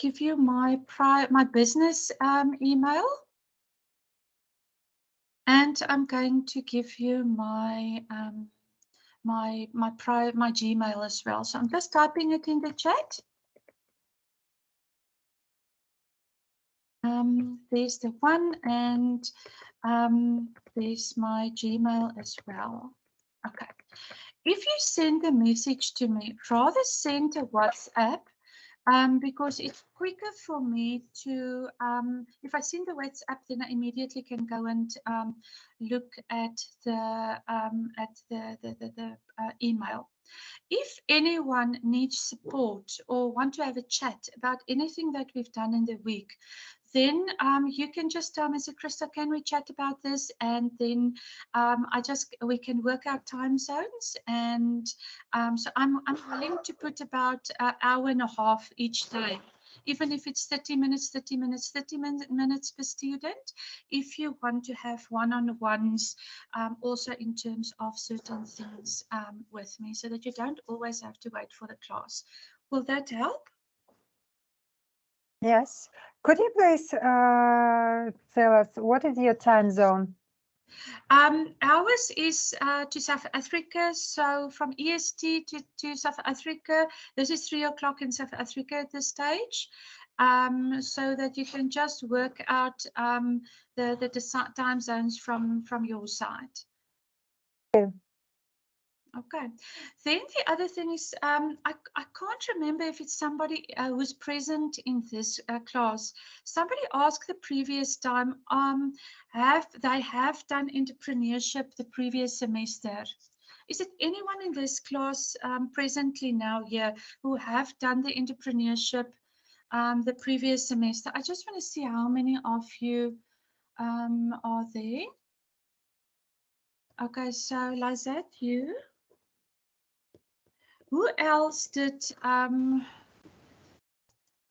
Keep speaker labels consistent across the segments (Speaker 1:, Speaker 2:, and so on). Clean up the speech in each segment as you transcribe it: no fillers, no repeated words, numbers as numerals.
Speaker 1: give you my business email, and I'm going to give you my my Gmail as well. So I'm just typing it in the chat. There's the one, and there's my Gmail as well. Okay. If you send a message to me, rather send a WhatsApp, because it's quicker for me to, if I send the WhatsApp, then I immediately can go and look at the email. If anyone needs support or want to have a chat about anything that we've done in the week, then you can just tell me, Christa, can we chat about this? And then we can work out time zones. And so I'm willing to put about an hour and a half each day, even if it's 30 minutes, 30 minutes, 30 minutes per student, if you want to have one-on-ones, also in terms of certain things with me, so that you don't always have to wait for the class. Will that help?
Speaker 2: Yes. Could you please tell us what is your time zone?
Speaker 1: Ours is to South Africa, so from EST to South Africa, this is 3 o'clock in South Africa at this stage, so that you can just work out the time zones from your side.
Speaker 2: Okay.
Speaker 1: Okay. Then the other thing is, I can't remember if it's somebody who's present in this class. Somebody asked the previous time, they have done entrepreneurship the previous semester. Is it anyone in this class presently now here who have done the entrepreneurship the previous semester? I just want to see how many of you are there. Okay, so Lizette, you. Who else did,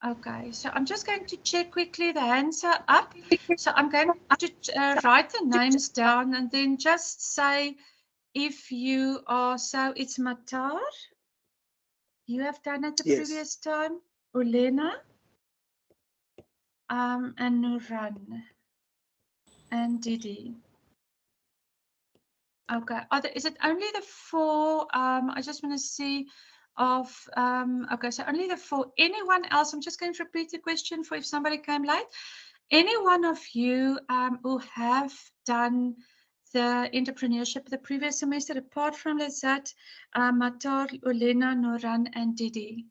Speaker 1: okay, so I'm just going to check quickly, the hands are up. So I'm going to write the names down and then just say if you are, so it's Matar, you have done it the previous time, Ulena, and Nuran, and Didi. Okay, is it only the 4? I just want to see of, okay, so only the 4. Anyone else? I'm just going to repeat the question for if somebody came late. Any one of you who have done the entrepreneurship the previous semester, apart from Lizette, Matar, Ulena, Nuran, and Didi?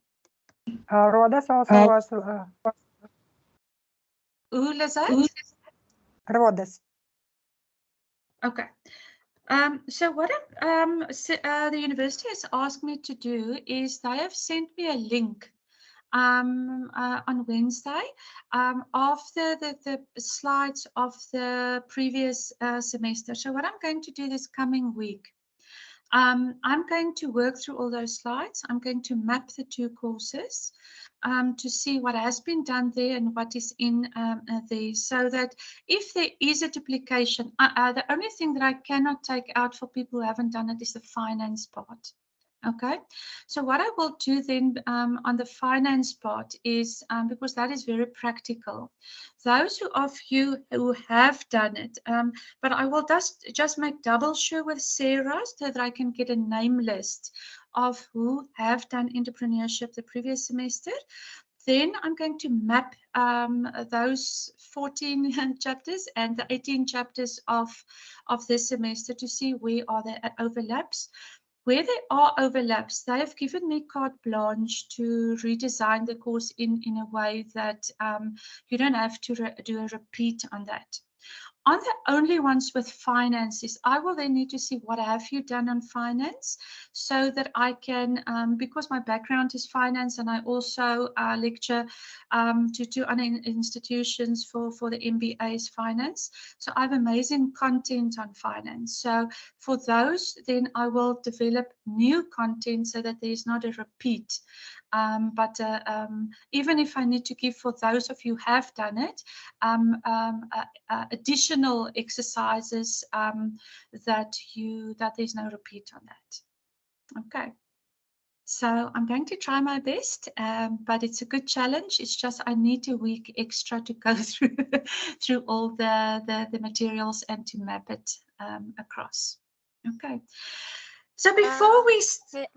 Speaker 2: Rhodas also was.
Speaker 1: Who, Lizette?
Speaker 2: Rhodas.
Speaker 1: Okay. So what the university has asked me to do is they have sent me a link on Wednesday of the slides of the previous semester. So what I'm going to do this coming week, I'm going to work through all those slides. I'm going to map the 2 courses to see what has been done there and what is in there, so that if there is a duplication, the only thing that I cannot take out for people who haven't done it is the finance part. Okay, so what I will do then on the finance part is, because that is very practical, those of you who have done it, but I will just make double sure with Sarah so that I can get a name list of who have done entrepreneurship the previous semester. Then I'm going to map those 14 chapters and the 18 chapters of this semester to see where are the overlaps. Where there are overlaps, they have given me carte blanche to redesign the course in a way that you don't have to do a repeat on that. On the only ones with finances, I will then need to see what have you done on finance, so that I can, because my background is finance and I also lecture to other institutions for the MBA's finance. So I have amazing content on finance. So for those, then I will develop new content so that there is not a repeat. But even if I need to give for those of you who have done it, additional exercises that there's no repeat on that. Okay. So I'm going to try my best, but it's a good challenge. It's just I need a week extra to go through through all the materials and to map it across. Okay. So before we...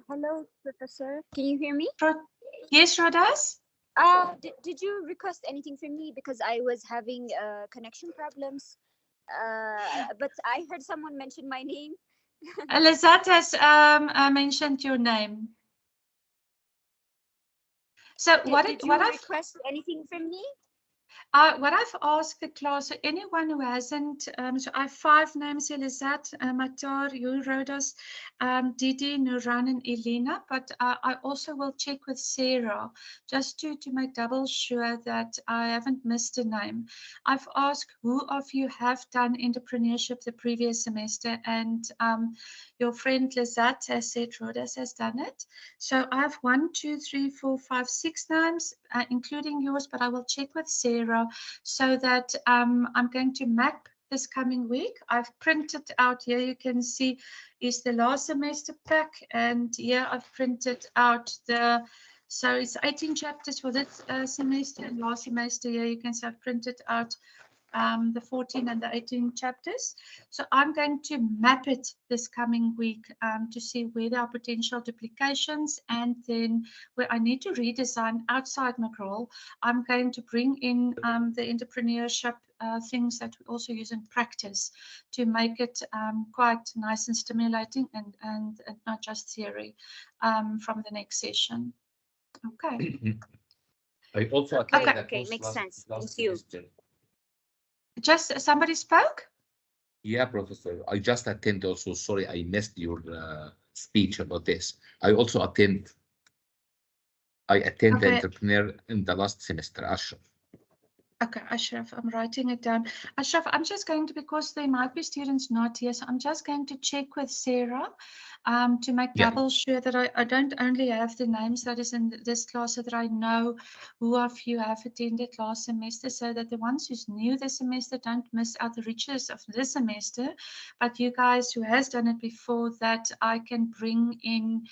Speaker 3: Hello, Professor. Can you hear me?
Speaker 1: Yes, Rodas?
Speaker 3: Did you request anything from me? Because I was having connection problems. But I heard someone mention my name.
Speaker 1: Lizette has mentioned your name. So
Speaker 3: did you request anything from me?
Speaker 1: What I've asked the class, so anyone who hasn't, so I have 5 names here: Lizette, Matar, you, Rodas, Didi, Nuran, and Elena. But I also will check with Sarah just to make double sure that I haven't missed a name. I've asked who of you have done entrepreneurship the previous semester, and your friend Lizette has said Rodas has done it. So I have 1, 2, 3, 4, 5, 6 names, including yours, but I will check with Sarah so that I'm going to map this coming week. I've printed out here, you can see, is the last semester pack, and here I've printed out so it's 18 chapters for this semester, and last semester here you can see I've printed out the 14 and the 18 chapters. So I'm going to map it this coming week to see where there are potential duplications, and then where I need to redesign outside McGraw, I'm going to bring in the entrepreneurship things that we also use in practice to make it quite nice and stimulating and not just theory from the next session. Okay.
Speaker 4: I also attended
Speaker 3: okay, makes sense. Thank you.
Speaker 1: Just somebody spoke?
Speaker 4: Yeah, Professor. I just attend also. Sorry, I missed your speech about this. I also attend. I attend the entrepreneur in the last semester, Ashraf.
Speaker 1: Okay, Ashraf, I'm writing it down. Ashraf, I'm just going to, because there might be students not here, so I'm just going to check with Sarah to make double sure that I don't only have the names that is in this class, so that I know who of you have attended last semester, so that the ones who's new this semester don't miss out the riches of this semester, but you guys who has done it before, that I can bring in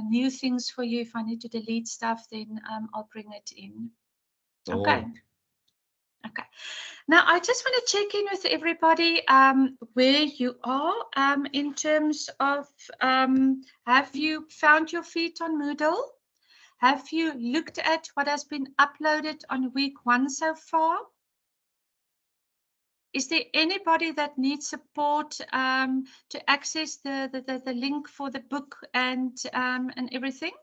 Speaker 1: new things for you. If I need to delete stuff, then I'll bring it in. Okay. Okay. Now I just want to check in with everybody where you are in terms of have you found your feet on Moodle? Have you looked at what has been uploaded on week 1 so far? Is there anybody that needs support to access the link for the book and everything?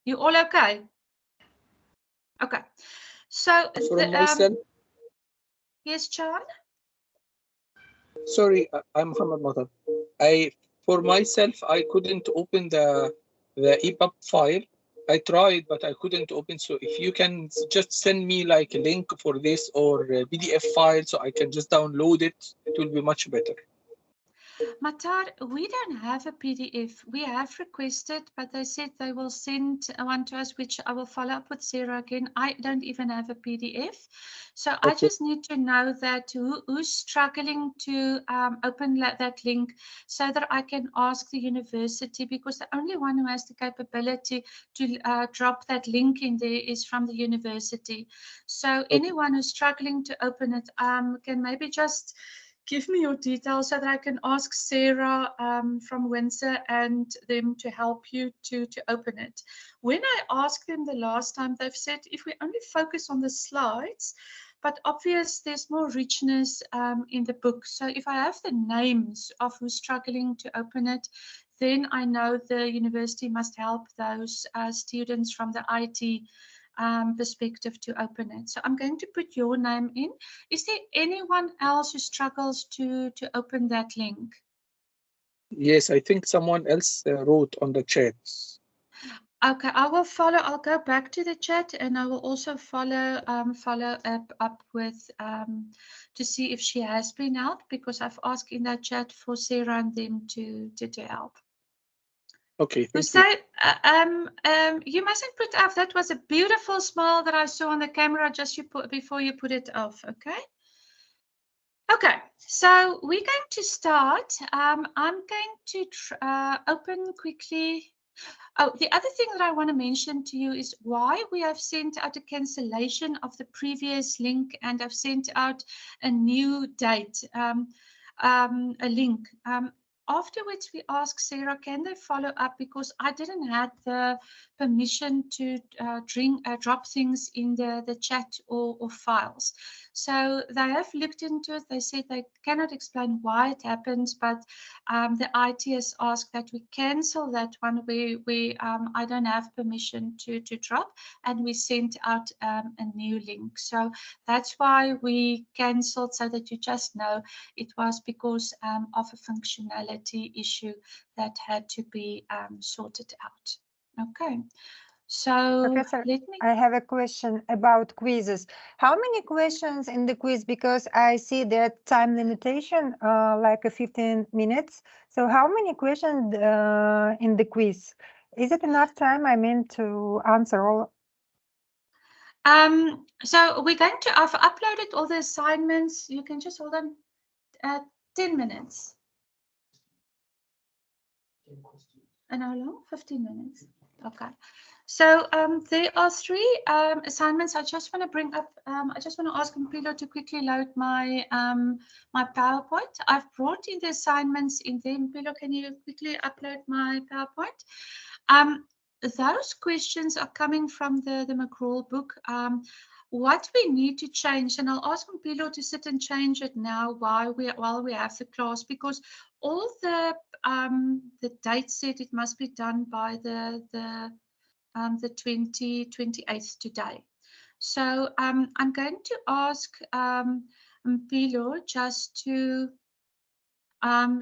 Speaker 1: You all okay? Okay. So
Speaker 5: from myself.
Speaker 1: Yes, John.
Speaker 5: Sorry, I'm Muhammad Matar. For myself, I couldn't open the EPUB file. I tried, but I couldn't open. So if you can just send me like a link for this or a PDF file, so I can just download it, it will be much better.
Speaker 1: Matar, we don't have a PDF. We have requested, but they said they will send one to us, which I will follow up with Sarah again. I don't even have a PDF. So I just need to know that who's struggling to open that link so that I can ask the university, because the only one who has the capability to drop that link in there is from the university. So anyone who's struggling to open it can maybe just give me your details so that I can ask Sarah from Windsor and them to help you to open it. When I asked them the last time, they've said if we only focus on the slides, but obvious there's more richness in the book. So if I have the names of who's struggling to open it, then I know the university must help those students from the IT perspective to open it. So I'm going to put your name in. Is there anyone else who struggles to open that link?
Speaker 5: Yes, I think someone else wrote on the chat.
Speaker 1: Okay, I will follow. I'll go back to the chat, and I will also follow up with to see if she has been helped, because I've asked in that chat for Sarah and them to help.
Speaker 5: Okay, thank
Speaker 1: so,
Speaker 5: you.
Speaker 1: You mustn't put off. That was a beautiful smile that I saw on the camera just before you put it off, okay? Okay, so we're going to start. I'm going to open quickly. Oh, the other thing that I want to mention to you is why we have sent out a cancellation of the previous link, and I've sent out a new date, a link. Afterwards, we asked Sarah, can they follow up, because I didn't have the permission to drop things in the chat or files. So they have looked into it. They said they cannot explain why it happens, but the IT has asked that we cancel that one where I don't have permission to drop, and we sent out a new link. So that's why we cancelled, so that you just know it was because of a functionality issue that had to be sorted out. Okay. So
Speaker 2: Professor,
Speaker 1: let me.
Speaker 2: I have a question about quizzes. How many questions in the quiz? Because I see that time limitation, like 15 minutes. So how many questions in the quiz? Is it enough time, I mean, to answer all?
Speaker 1: So we're going to, I've uploaded all the assignments. You can just hold on 10 minutes. And how long? 15 minutes. Okay. So there are 3 assignments. I just want to bring up, I just want to ask Mpilo to quickly load my my PowerPoint. I've brought in the assignments in there. Mpilo, can you quickly upload my PowerPoint? Those questions are coming from the McGraw book. What we need to change, and I'll ask Mpilo to sit and change it now while we have the class, because all the date said it must be done by the 28th today. So I'm going to ask Mpilo just to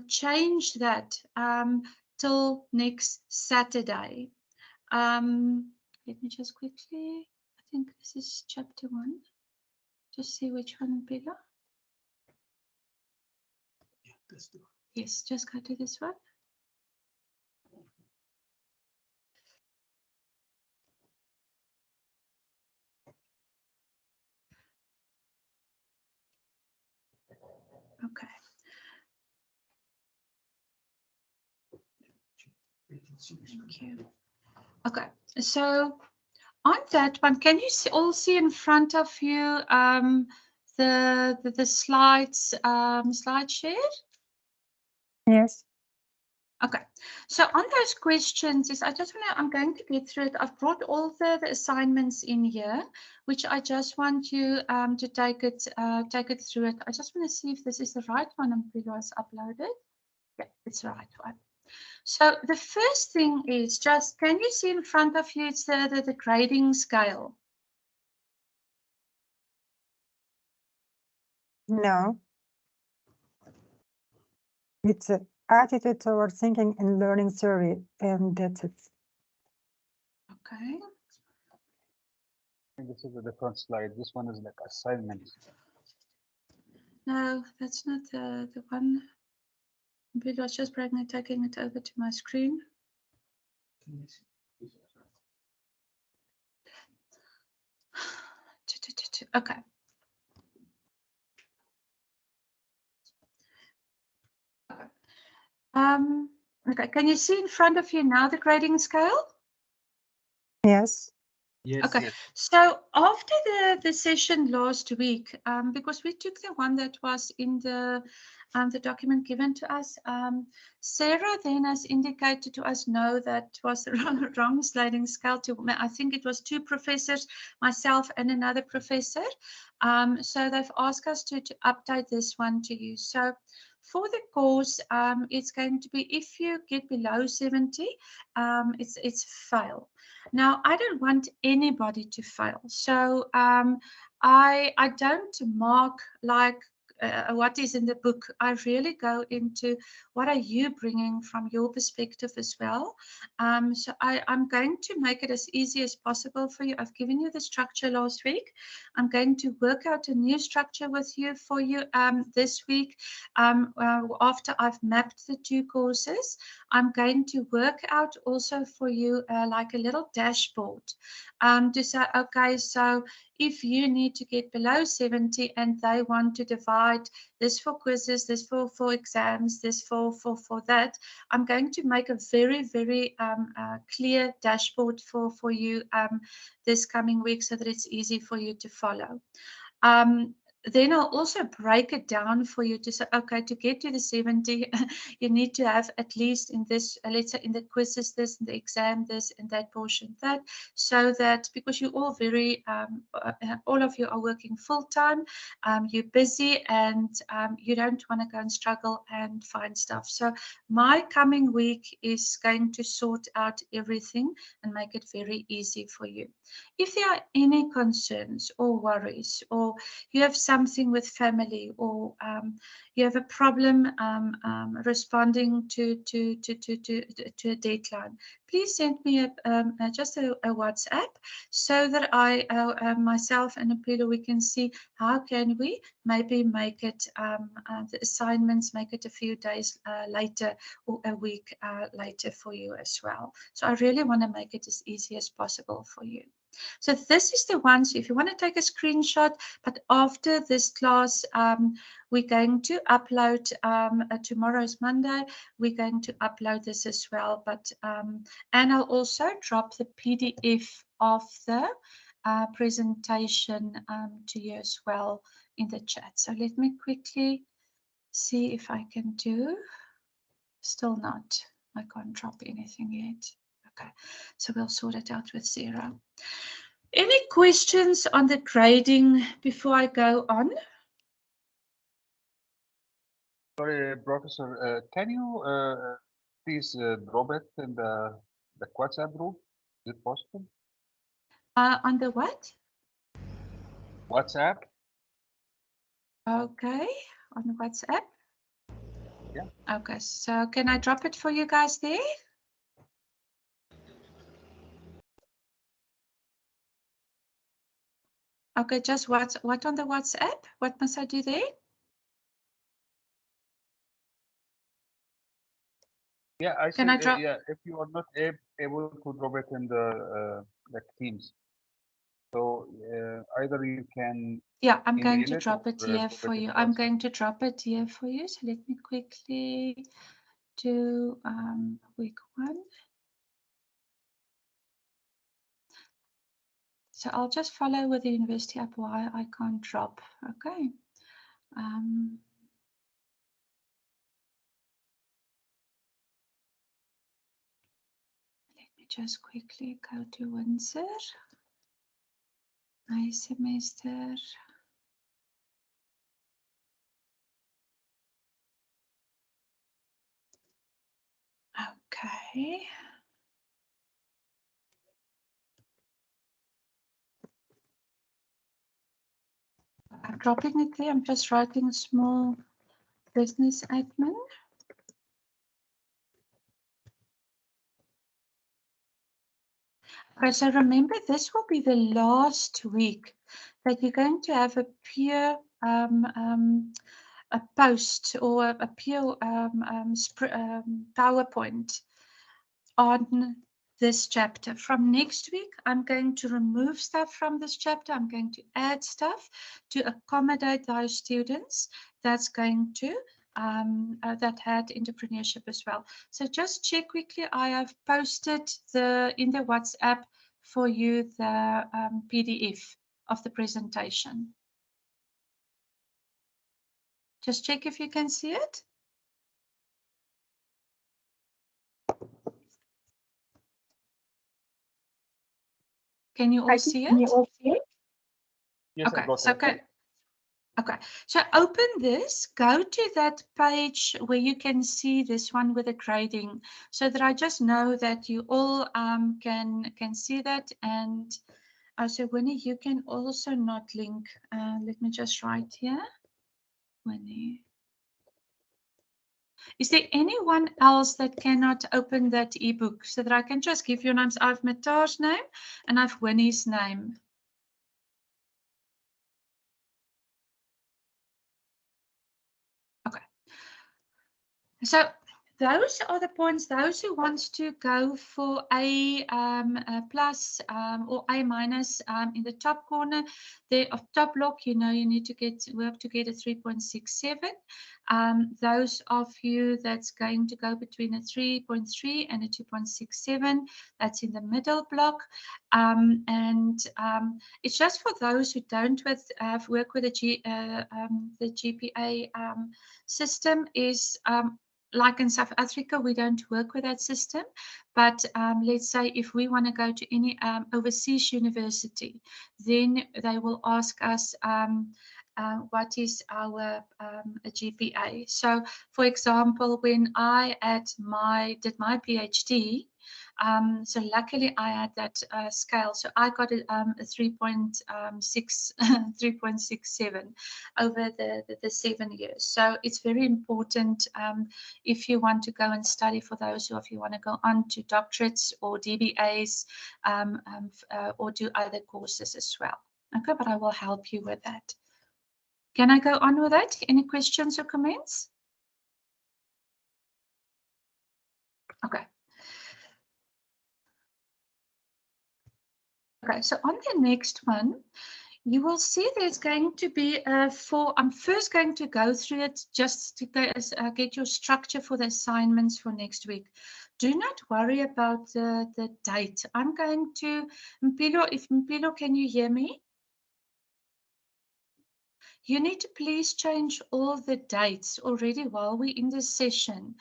Speaker 1: change that till next Saturday. Let me just quickly, I think this is chapter 1. Just see which one, Mpilo.
Speaker 5: Yeah, that's the one.
Speaker 1: Yes, just go to this one. Okay. Thank you. Okay, so on that one, can you all see in front of you the slides slide share?
Speaker 2: Yes.
Speaker 1: Okay, so on those questions is I'm going to get through it. I've brought all the assignments in here, which I just want you to take it through it. I just want to see if this is the right one Mpilo has uploaded. Yeah, it's the right one. So the first thing is just, can you see in front of you, it's the grading scale?
Speaker 2: No. It's an attitude toward thinking and learning survey, and that's it.
Speaker 1: Okay.
Speaker 6: This is a different slide. This one is like assignments.
Speaker 1: No, that's not the one. I was just taking it over to my screen. Okay. Okay, can you see in front of you now the grading scale?
Speaker 2: Yes.
Speaker 6: Yes.
Speaker 1: Okay,
Speaker 6: yes.
Speaker 1: so after the session last week, because we took the one that was in the document given to us, Sarah then has indicated to us, no, that was the wrong sliding scale. I think it was 2 professors, myself and another professor. So they've asked us to update this one to you. So for the course, it's going to be, if you get below 70, it's fail. Now, I don't want anybody to fail. So I don't mark like what is in the book. I really go into what are you bringing from your perspective as well. So I'm going to make it as easy as possible for you. I've given you the structure last week. I'm going to work out a new structure with you for you this week. After I've mapped the 2 courses, I'm going to work out also for you like a little dashboard to say, okay, so if you need to get below 70 and they want to divide this for quizzes, this for exams, this for that, I'm going to make a very, very clear dashboard for you this coming week so that it's easy for you to follow. Then I'll also break it down for you to say, okay, to get to the 70, you need to have at least in this, let's say in the quizzes, this, in the exam, this, and that portion, that, so that because you're all very, all of you are working full time, you're busy and you don't want to go and struggle and find stuff. So my coming week is going to sort out everything and make it very easy for you. If there are any concerns or worries, or you have something with family, or you have a problem responding to a deadline, please send me just a WhatsApp so that I myself and Apilo, we can see how can we maybe make it the assignments, make it a few days later or a week later for you as well. So I really want to make it as easy as possible for you. So this is the one, so if you want to take a screenshot, but after this class, we're going to upload, tomorrow's Monday, we're going to upload this as well, but, and I'll also drop the PDF of the presentation to you as well in the chat. So let me quickly see if I can do, still not, I can't drop anything yet. Okay, so we'll sort it out with Sarah. Any questions on the grading before I go on?
Speaker 6: Sorry, Professor, can you please drop it in the WhatsApp group? Is it possible?
Speaker 1: On the what?
Speaker 6: WhatsApp?
Speaker 1: Okay, on the WhatsApp?
Speaker 6: Yeah.
Speaker 1: Okay, so can I drop it for you guys there? Okay, just what on the WhatsApp? What must I do there?
Speaker 6: Yeah, I
Speaker 1: Can
Speaker 6: said,
Speaker 1: I drop?
Speaker 6: yeah, if you are not able to drop it in the Teams. So either you can.
Speaker 1: Yeah, I'm going
Speaker 6: email
Speaker 1: to
Speaker 6: it
Speaker 1: drop
Speaker 6: or
Speaker 1: it here
Speaker 6: drop
Speaker 1: for
Speaker 6: it in
Speaker 1: you. I'm
Speaker 6: WhatsApp.
Speaker 1: going to drop it here for you. So let me quickly do week 1. So I'll just follow with the university app why I can't drop. Okay. Let me just quickly go to Windsor. My semester. Okay. I'm dropping it there. I'm just writing a small business admin. Okay, so remember, this will be the last week that you're going to have a peer a post or a peer PowerPoint on this chapter. From next week, I'm going to remove stuff from this chapter. I'm going to add stuff to accommodate those students that's going to that had entrepreneurship as well. So just check quickly. I have posted in the WhatsApp for you the PDF of the presentation. Just check if you can see it. Can you all see it?
Speaker 6: Yes,
Speaker 1: Okay,
Speaker 6: I got
Speaker 1: so
Speaker 6: it.
Speaker 1: okay, so open this, go to that page where you can see this one with the grading, so that I just know that you all can see that. And so Winnie, you can also not link. Let me just write here, Winnie. Is there anyone else that cannot open that ebook so that I can just give your names? I have Mataar's name and I have Winnie's name. Okay. So those are the points. Those who want to go for a plus or A minus in the top corner, the top block, you know, you need to work to get a 3.67. Those of you that's going to go between a 3.3 and a 2.67, that's in the middle block. It's just for those who don't work with the GPA system is like in South Africa, we don't work with that system. But let's say if we want to go to any overseas university, then they will ask us what is our GPA. So, for example, when I did my PhD, so luckily I had that scale. So I got a 3.67 over the 7 years. So it's very important if you want to go and study, for those of you want to go on to doctorates or DBAs or do other courses as well. Okay, but I will help you with that. Can I go on with that? Any questions or comments? Okay. Okay, so on the next one, you will see there's going to be I'm first going to go through it just to get your structure for the assignments for next week. Do not worry about the date. I'm going to, Mpilo, can you hear me? You need to please change all the dates already while we're in this session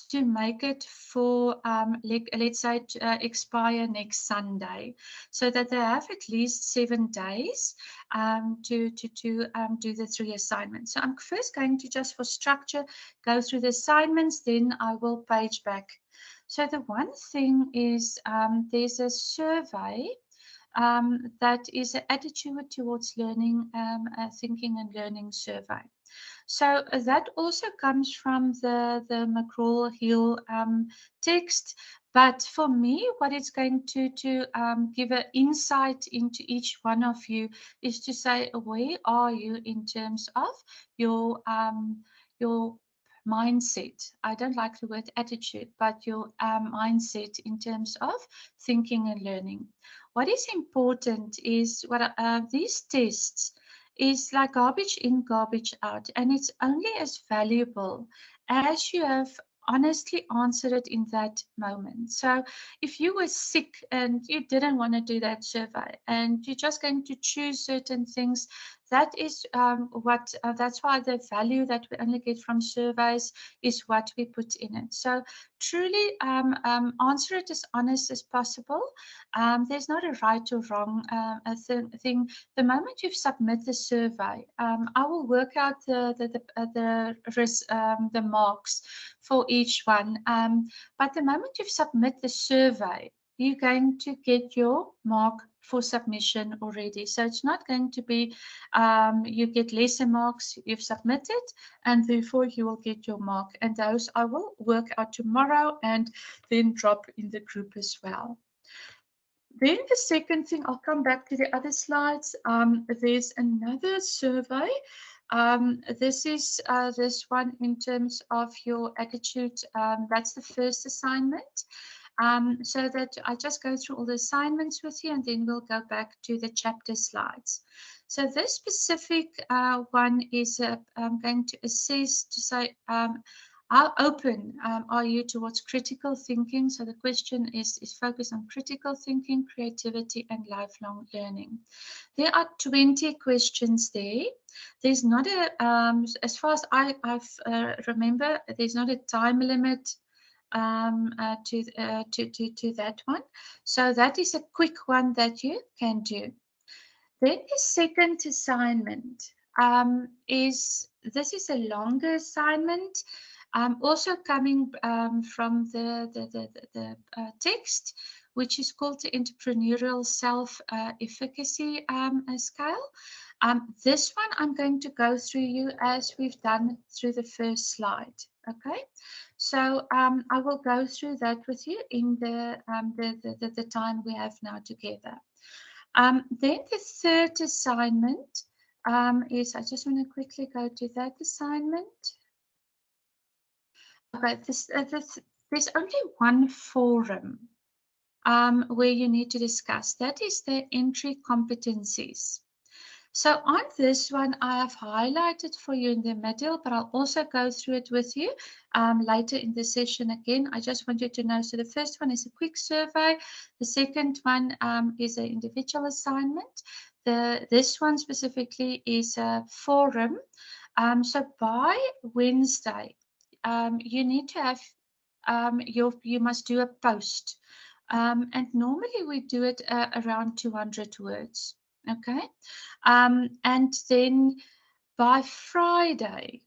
Speaker 1: to make it for, let's say, expire next Sunday, so that they have at least 7 days to do the 3 assignments. So I'm first going to, just for structure, go through the assignments, then I will page back. So the one thing is there's a survey that is an attitude towards learning, thinking and learning survey. So that also comes from the McGraw-Hill text. But for me, what it's going to give an insight into each one of you is to say, where are you in terms of your mindset? I don't like the word attitude, but your mindset in terms of thinking and learning. What is important is what these tests is like garbage in, garbage out, and it's only as valuable as you have honestly answered it in that moment. So if you were sick and you didn't want to do that survey and you're just going to choose certain things, that is that's why the value that we only get from surveys is what we put in it. So truly answer it as honest as possible. There's not a right or wrong thing. The moment you submit the survey, I will work out the marks for each one. But the moment you submit the survey, you're going to get your mark for submission already. So it's not going to be you get lesser marks, you've submitted, and therefore you will get your mark. And those I will work out tomorrow and then drop in the group as well. Then the second thing, I'll come back to the other slides. There's another survey. This is this one in terms of your attitude. That's the first assignment. So that I just go through all the assignments with you, and then we'll go back to the chapter slides. So this specific one is going to assess to say how open are you towards critical thinking? So the question is focused on critical thinking, creativity, and lifelong learning. There are 20 questions there. There's not a, as far as I remember, there's not a time limit to that one. So that is a quick one that you can do. Then the second assignment is a longer assignment. Also coming from the text, which is called the Entrepreneurial Self-Efficacy Scale. This one I'm going to go through you as we've done through the first slide. Okay, so I will go through that with you in the time we have now together. Then the third assignment is, I just want to quickly go to that assignment. Okay, there's only one forum where you need to discuss. That is the entry competencies. So on this one, I have highlighted for you in the middle, but I'll also go through it with you later in the session again. I just want you to know, so the first one is a quick survey. The second one is an individual assignment. This one specifically is a forum. So by Wednesday, you need to have, you must do a post. And normally we do it around 200 words. Okay, and then by Friday,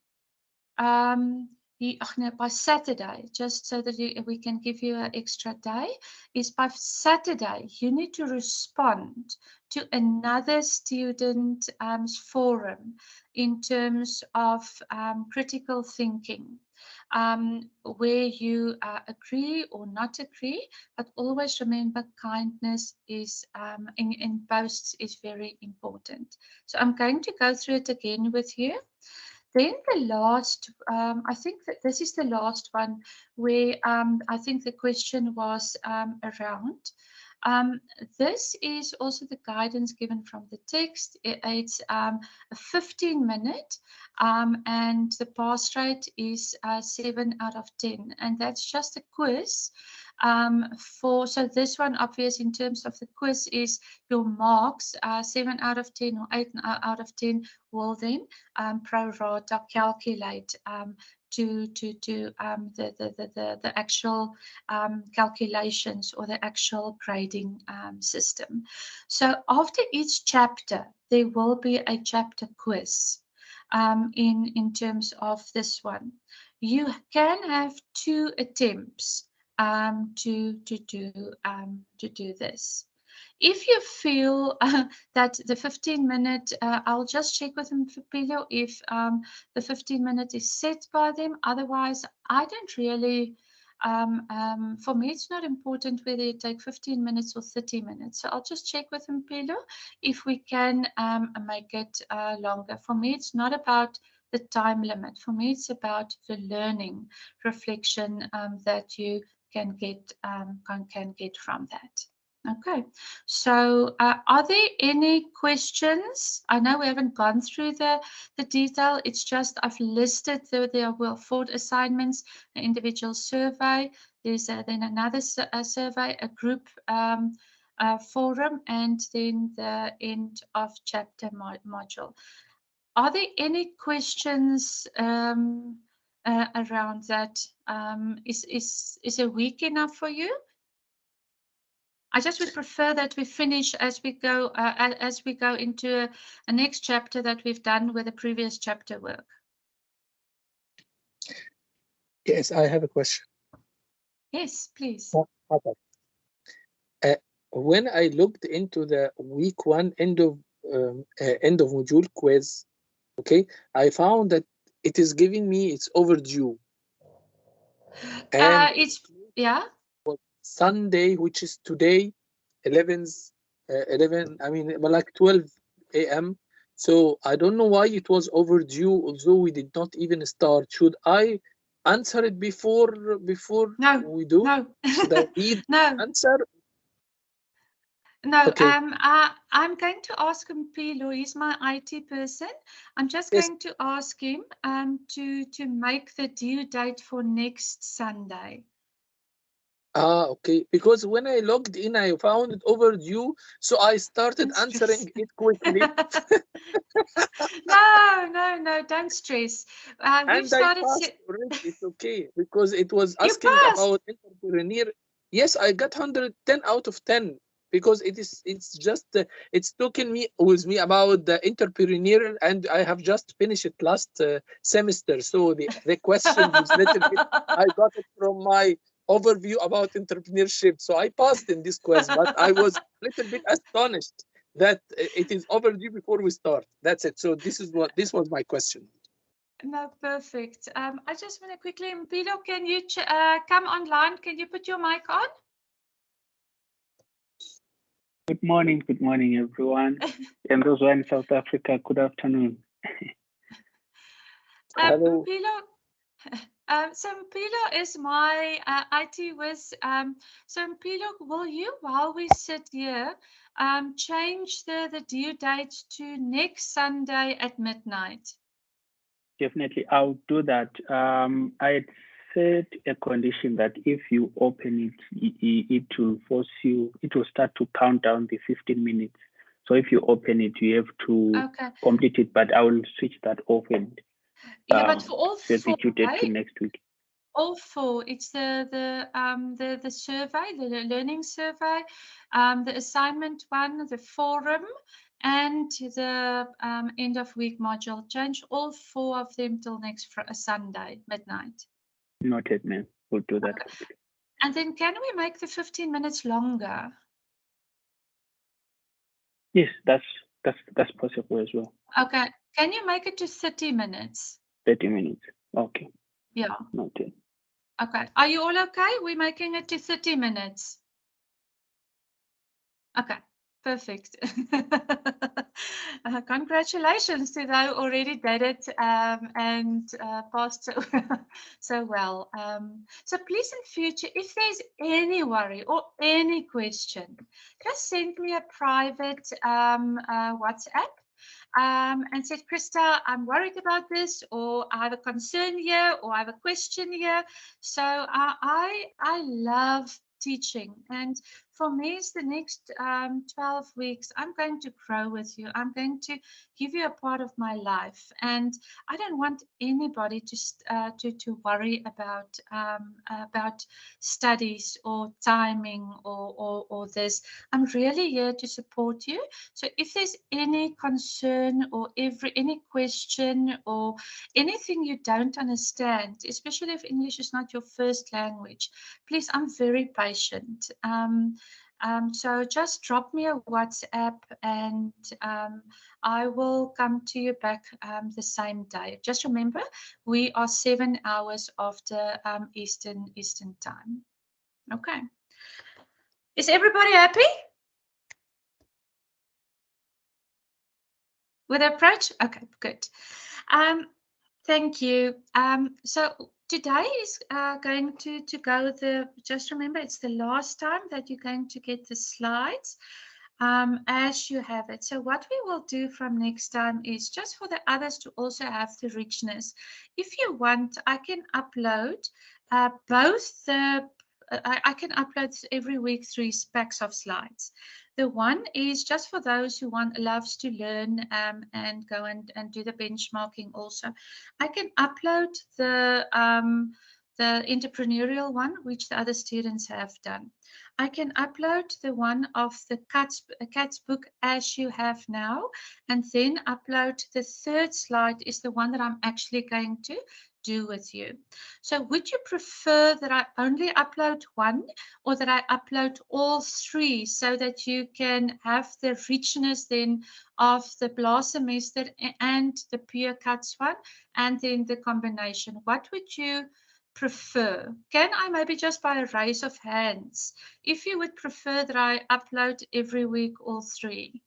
Speaker 1: by Saturday, just so that we can give you an extra day, is by Saturday you need to respond to another student forum in terms of critical thinking. Where you agree or not agree, but always remember kindness is in posts is very important. So I'm going to go through it again with you. Then the last, I think that this is the last one where I think the question was around. This is also the guidance given from the text. It's a 15-minute and the pass rate is 7 out of 10. And that's just a quiz so this one obvious in terms of the quiz is your marks 7 out of 10 or 8 out of 10 will then pro rata calculate to the actual calculations or the actual grading system. So after each chapter, there will be a chapter quiz in terms of this one. You can have 2 attempts to do this. If you feel that the 15-minute, I'll just check with them for Pilo if the 15-minute is set by them. Otherwise, I don't really, for me, it's not important whether you take 15 minutes or 30 minutes. So I'll just check with them, Pilo, if we can make it longer. For me, it's not about the time limit. For me, it's about the learning reflection that you can get from that. Okay, so are there any questions? I know we haven't gone through the detail. It's just I've listed there were 4 assignments, an individual survey. There's then another survey, a group forum, and then the end of chapter module. Are there any questions around that? Is a week enough for you? I just would prefer that we finish as we go into a next chapter that we've done with the previous chapter work.
Speaker 5: Yes, I have a question.
Speaker 1: Yes, please.
Speaker 5: When I looked into the week 1 end of module quiz, okay, I found that it is giving me it's overdue. And
Speaker 1: it's
Speaker 5: Sunday, which is today, 11, I mean, like 12 a.m. So I don't know why it was overdue, although we did not even start. Should I answer it before
Speaker 1: no,
Speaker 5: we do?
Speaker 1: No.
Speaker 5: Should I read
Speaker 1: no.
Speaker 5: answer?
Speaker 1: No,
Speaker 5: okay.
Speaker 1: I'm going to ask him, Pilo, he's my IT person. I'm just going to ask him to make the due date for next Sunday.
Speaker 5: Okay, because when I logged in, I found it overdue, so I started answering it quickly.
Speaker 1: No, don't stress.
Speaker 5: And I passed already. It's okay, because it was asking about entrepreneurial. Yes, I got 110 out of 10 because it's just it's talking with me about the entrepreneurial, and I have just finished it last semester. So the question was little bit. I got it from my overview about entrepreneurship, so I passed in this quiz, but I was a little bit astonished that it is overdue before we start. That's it. So this was my question.
Speaker 1: No, perfect. I just want to quickly, Pilo, can you come online? Can you put your mic on?
Speaker 7: Good morning, everyone. And those who are in South Africa, good afternoon.
Speaker 5: Hello.
Speaker 1: Pilo, So Mpilo is my IT whiz. So Mpilo, will you, while we sit here, change the due date to next Sunday at midnight?
Speaker 7: Definitely, I'll do that. I set a condition that if you open it will force you, it will start to count down the 15 minutes. So if you open it, you have to complete it, but I will switch that off and
Speaker 1: yeah, but for all four,
Speaker 7: right? To next week.
Speaker 1: All four, it's the survey, the learning survey, the assignment one, the forum, and the end of week module. Change all four of them till next Sunday midnight.
Speaker 7: Noted, ma'am. We'll do that.
Speaker 1: Okay. And then can we make the 15 minutes longer?
Speaker 7: Yes, that's possible as well.
Speaker 1: Okay. Can you make it to 30 minutes?
Speaker 7: 30 minutes. Okay.
Speaker 1: Yeah.
Speaker 7: Noted.
Speaker 1: Okay. Are you all okay? We're making it to 30 minutes. Okay. Perfect. Congratulations to those who already did it and passed so well. So please in future, if there's any worry or any question, just send me a private WhatsApp and said, Christa, I'm worried about this, or I have a concern here, or I have a question here. So I love teaching, and for me, it's the next 12 weeks. I'm going to grow with you. I'm going to give you a part of my life, and I don't want anybody to worry about studies or timing or this. I'm really here to support you. So if there's any concern or any question or anything you don't understand, especially if English is not your first language, please, I'm very patient. So just drop me a WhatsApp and I will come to you back the same day. Just remember, we are 7 hours after Eastern time. Okay. Is everybody happy with the approach? Okay, good. Thank you. So today is going to go just remember, it's the last time that you're going to get the slides as you have it. So what we will do from next time is just for the others to also have the richness. If you want, I can upload both the I can upload every week 3 packs of slides. The one is just for those who loves to learn and go and do the benchmarking also. I can upload the entrepreneurial one, which the other students have done. I can upload the one of the Cat's book as you have now, and then upload the third slide is the one that I'm actually going to do with you. So would you prefer that I only upload one or that I upload all 3 so that you can have the richness then of the blossom method and the pure cuts one and then the combination? What would you prefer? Can I maybe just by a raise of hands, if you would prefer that I upload every week all 3?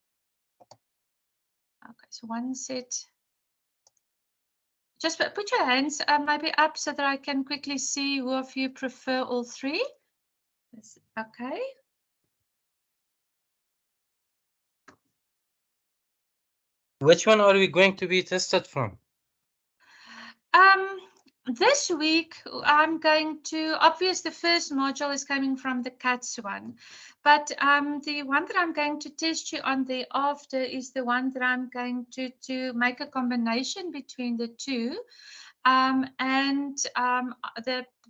Speaker 1: Okay, so one set. Just put your hands maybe up so that I can quickly see who of you prefer all 3. Okay.
Speaker 8: Which one are we going to be tested from?
Speaker 1: This week, I'm going to, obviously the first module is coming from the CATS one, but the one that I'm going to test you on thereafter is the one that I'm going to make a combination between the 2.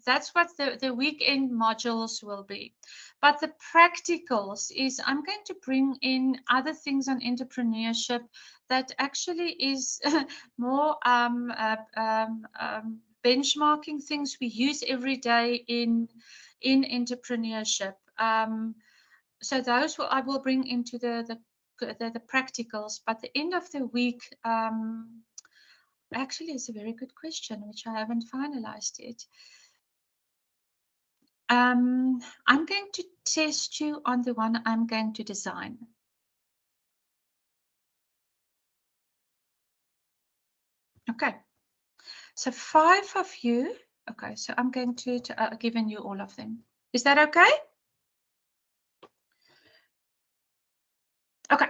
Speaker 1: That's what the weekend modules will be. But the practicals is I'm going to bring in other things on entrepreneurship that actually is more benchmarking things we use every day in entrepreneurship. So those I will bring into the practicals. But the end of the week, actually, it's a very good question, which I haven't finalized yet. I'm going to test you on the one I'm going to design. Okay. So 5 of you Okay, so I'm going to given you all of them. Is that okay? Okay,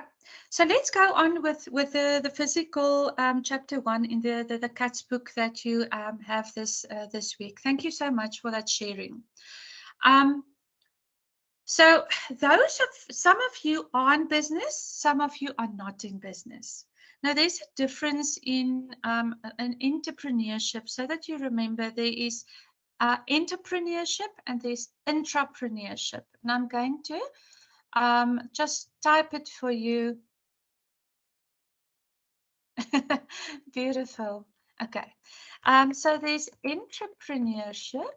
Speaker 1: so let's go on with the physical chapter 1 in the CATS book that you have this week. Thank you so much for that sharing. So some of you are in business, some of you are not in business. Now there's a difference in an entrepreneurship, so that you remember there is entrepreneurship and there's intrapreneurship. And I'm going to just type it for you. Beautiful. Okay. So there's entrepreneurship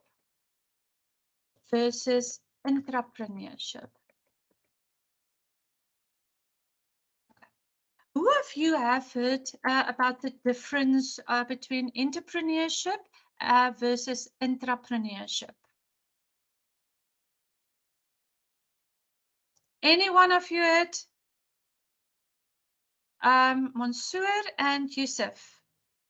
Speaker 1: versus intrapreneurship. Okay. Who of you have heard about the difference between entrepreneurship versus intrapreneurship? Any one of you heard? Mansoor and Yusuf.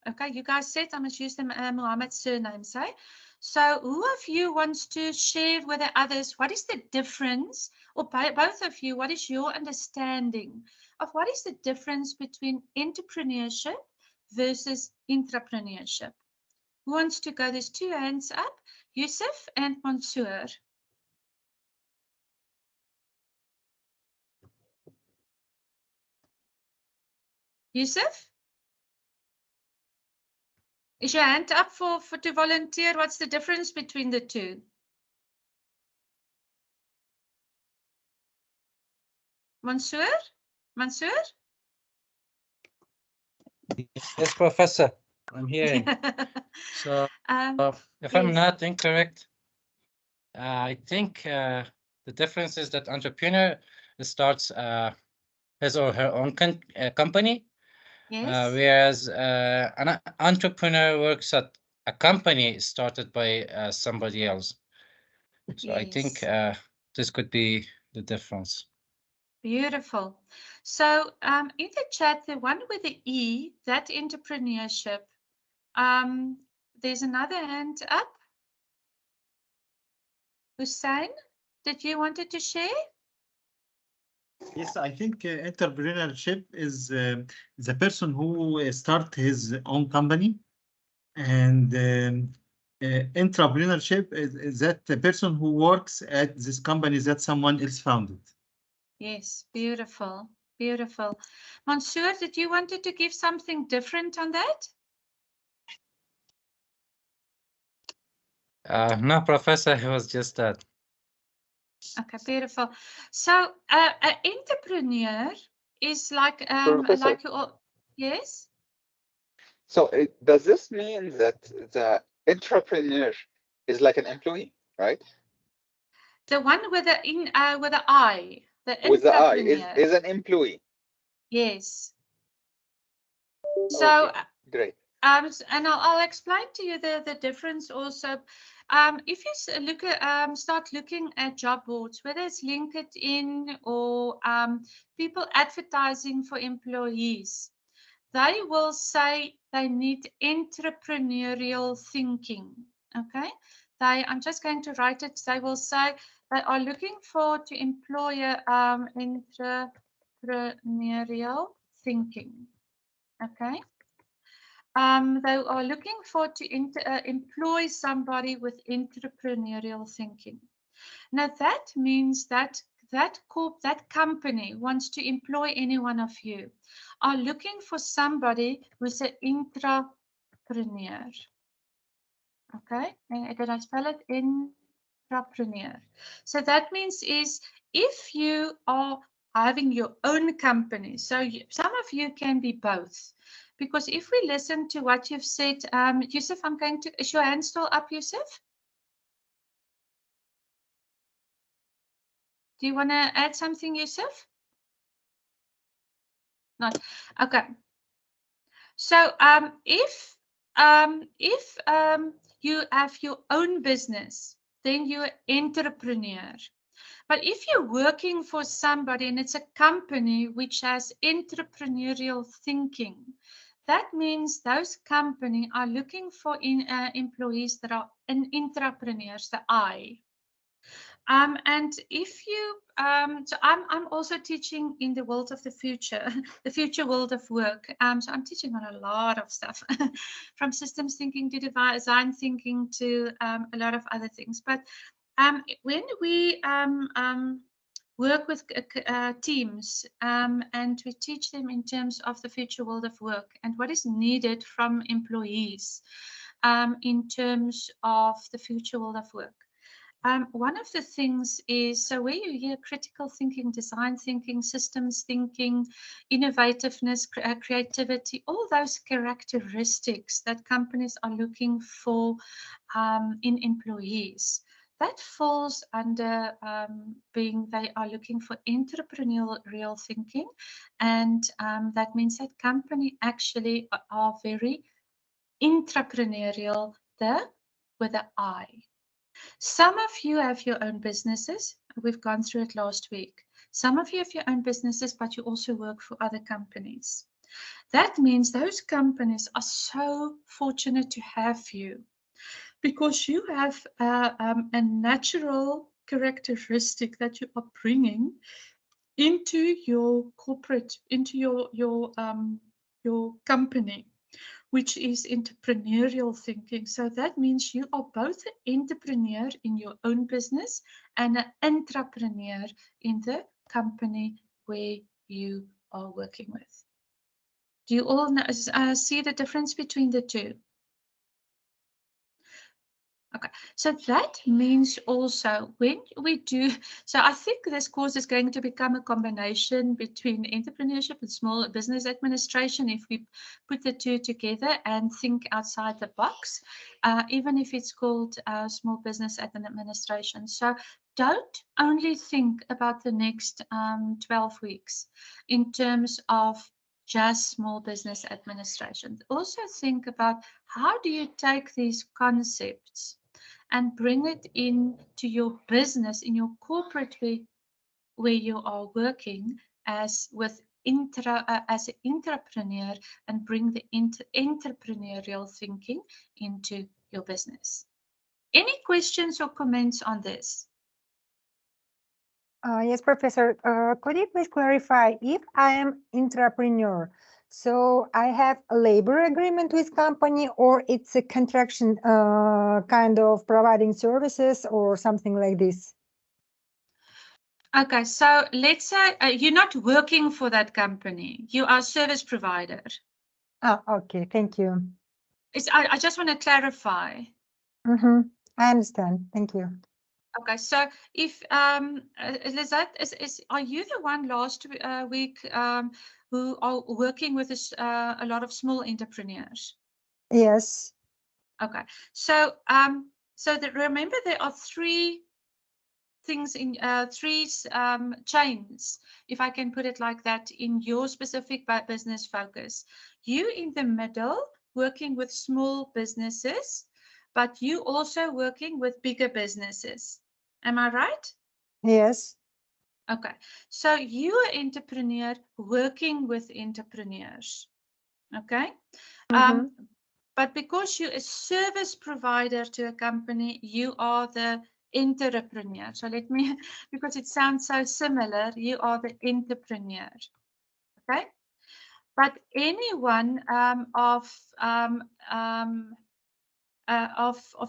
Speaker 1: Okay, you guys said I must use the Muhammad's surnames, eh? So who of you wants to share with the others what is the difference, or both of you, what is your understanding of what is the difference between entrepreneurship versus intrapreneurship? Who wants to go? There's 2 hands up, Yusuf and Mansoor. Yusuf? Is your hand up for to volunteer? What's the difference between the two? Mansoor? Mansoor?
Speaker 8: Yes, Professor, I'm hearing. So, if I'm
Speaker 1: yes.
Speaker 8: not incorrect, I think the difference is that entrepreneur starts his or her own company,
Speaker 1: Yes.
Speaker 8: whereas an entrepreneur works at a company started by somebody else. So I think
Speaker 1: Yes.
Speaker 8: this could be the difference.
Speaker 1: Beautiful. So in the chat, the one with the E, that entrepreneurship, there's another hand up. Hussein, did you wanted to share?
Speaker 9: Yes, I think entrepreneurship is the person who start his own company, and entrepreneurship is that the person who works at this company that someone else founded.
Speaker 1: Yes, beautiful, beautiful. Mansoor, did you wanted to give something different on that?
Speaker 8: No, Professor, it was just that.
Speaker 1: Okay, beautiful. So an entrepreneur is like you all. Yes.
Speaker 10: So does this mean that the entrepreneur is like an employee, right?
Speaker 1: The one with the I, the
Speaker 10: With the I
Speaker 1: entrepreneur
Speaker 10: is an employee.
Speaker 1: Yes. So
Speaker 10: okay, great.
Speaker 1: And I'll explain to you the difference also. If you look at start looking at job boards, whether it's LinkedIn or people advertising for employees, they will say they need entrepreneurial thinking. Okay, I'm just going to write it. They will say they are looking for to employ entrepreneurial thinking. Okay. They are looking for to employ somebody with entrepreneurial thinking. Now that means that that company wants to employ any one of you, are looking for somebody who's an intrapreneur. Okay, and did I spell it? Intrapreneur. So that means is if you are having your own company, so some of you can be both. Because if we listen to what you've said, Yusuf, I'm going to, is your hand still up, Yusuf? Do you want to add something, Yusuf? Not. Okay. So if you have your own business, then you're an entrepreneur. But if you're working for somebody and it's a company which has entrepreneurial thinking, That means those companies are looking for employees that are entrepreneurs, the I. And if you, so I'm also teaching in the world of the future, the future world of work. So I'm teaching on a lot of stuff, from systems thinking to design thinking to a lot of other things. But when we work with teams and we teach them in terms of the future world of work and what is needed from employees in terms of the future world of work. One of the things is, so where you hear critical thinking, design thinking, systems thinking, innovativeness, creativity, all those characteristics that companies are looking for in employees, that falls under being they are looking for entrepreneurial thinking. And that means that company actually are very entrepreneurial, with an I. Some of you have your own businesses. We've gone through it last week. Some of you have your own businesses, but you also work for other companies. That means those companies are so fortunate to have you because you have a natural characteristic that you are bringing into your corporate, into your company, which is entrepreneurial thinking. So that means you are both an entrepreneur in your own business and an entrepreneur in the company where you are working with. Do you all see the difference between the two? Okay, so that means also when we do, so I think this course is going to become a combination between entrepreneurship and small business administration if we put the two together and think outside the box, even if it's called small business administration. So don't only think about the next 12 weeks in terms of just small business administration. Also think about how do you take these concepts and bring it into your business, in your corporate way, where you are working as an entrepreneur, and bring the entrepreneurial thinking into your business. Any questions or comments on this?
Speaker 2: Yes, Professor. Could you please clarify if I am entrepreneur? So I have a labor agreement with company, or it's a contraction kind of providing services or something like this?
Speaker 1: Okay, so let's say you're not working for that company. You are a service provider.
Speaker 2: Ah, okay. Thank you.
Speaker 1: I just want to clarify.
Speaker 2: Mm-hmm. I understand. Thank you.
Speaker 1: Okay, so if Lizette, are you the one last week who are working with a lot of small entrepreneurs?
Speaker 2: Yes.
Speaker 1: Okay, so remember there are three things in three chains, if I can put it like that, in your specific business focus. You in the middle working with small businesses, but you also working with bigger businesses. Am I right?
Speaker 2: Yes.
Speaker 1: Okay, so you are an entrepreneur working with entrepreneurs. Okay, but because you're a service provider to a company, you are the entrepreneur. So let me, because it sounds so similar, you are the entrepreneur. Okay, but anyone of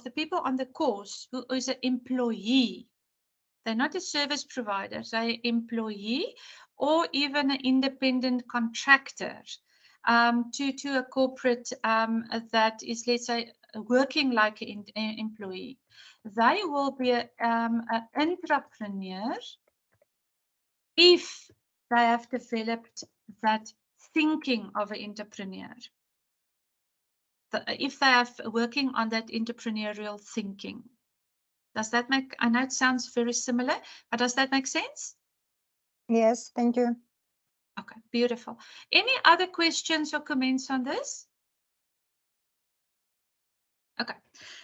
Speaker 1: the people on the course who is an employee, they're not a service provider, they're an employee or even an independent contractor to a corporate that is, let's say, working like an employee. They will be an entrepreneur if they have developed that thinking of an entrepreneur. If they are working on that entrepreneurial thinking. Does that make, I know it sounds very similar, but does that make sense?
Speaker 2: Yes, thank you.
Speaker 1: Okay, beautiful. Any other questions or comments on this? Okay,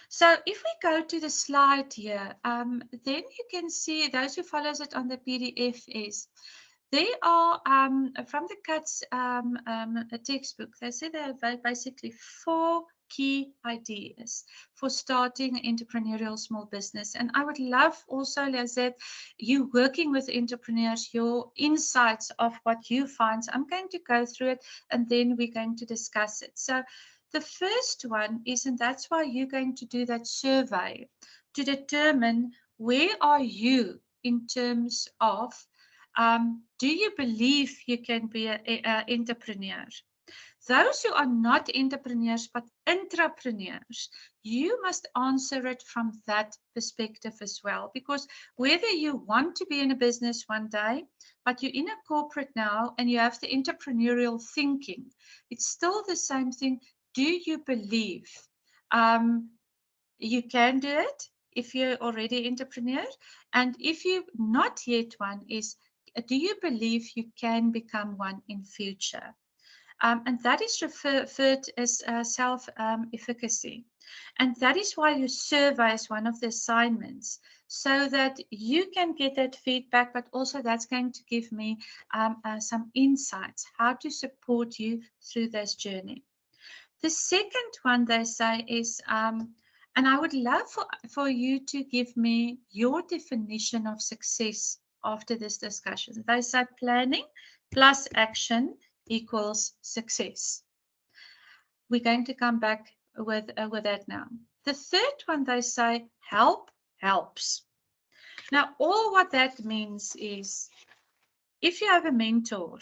Speaker 1: so if we go to the slide here, then you can see, those who follows it on the PDF is, They are from the CUTS textbook. They say there are basically 4 key ideas for starting entrepreneurial small business. And I would love also, Lizette, you working with entrepreneurs, your insights of what you find. So I'm going to go through it and then we're going to discuss it. So the first one is, and that's why you're going to do that survey to determine where are you in terms of do you believe you can be an entrepreneur? Those who are not entrepreneurs but entrepreneurs, you must answer it from that perspective as well. Because whether you want to be in a business one day, but you're in a corporate now and you have the entrepreneurial thinking, it's still the same thing. Do you believe you can do it if you're already an entrepreneur? And if you're not yet one, is do you believe you can become one in future? And that is referred as self-efficacy. And that is why you survey is one of the assignments, so that you can get that feedback, but also that's going to give me some insights, how to support you through this journey. The second one they say is, and I would love for you to give me your definition of success after this discussion. They say planning plus action equals success. We're going to come back with that now. The third one, they say help helps. Now, all what that means is if you have a mentor,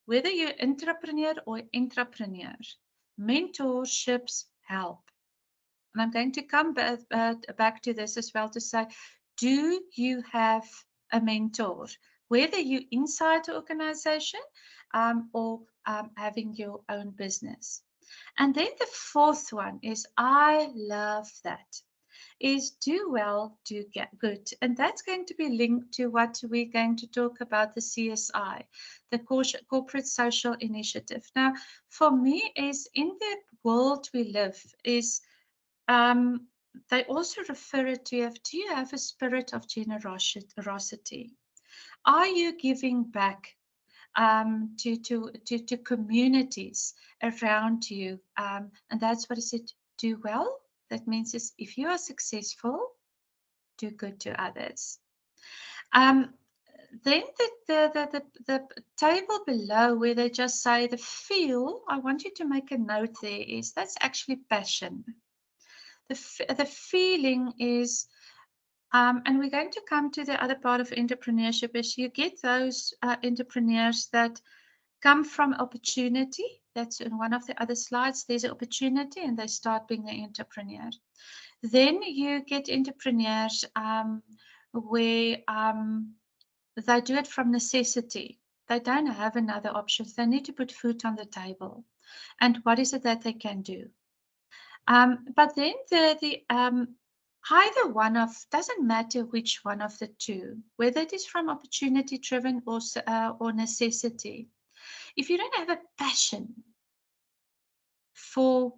Speaker 1: whether you're entrepreneur or entrepreneur, mentorships help. And I'm going to come back to this as well to say, do you have a mentor, whether you're inside the organization or having your own business? And then the fourth one is, I love that, is do well, do get good. And that's going to be linked to what we're going to talk about, the CSI, the Corporate Social Initiative. Now, for me, is in the world we live, is they also refer it to, do you have a spirit of generosity? Are you giving back to communities around you? And that's what is it, do well. That means is if you are successful, do good to others. Then the table below where they just say the feel, I want you to make a note there, is that's actually passion. The feeling is, and we're going to come to the other part of entrepreneurship, is you get those entrepreneurs that come from opportunity. That's in one of the other slides. There's an opportunity and they start being an entrepreneur. Then you get entrepreneurs where they do it from necessity. They don't have another option. They need to put food on the table. And what is it that they can do? But then either one of, doesn't matter which one of the two, whether it is from opportunity driven or necessity. If you don't have a passion for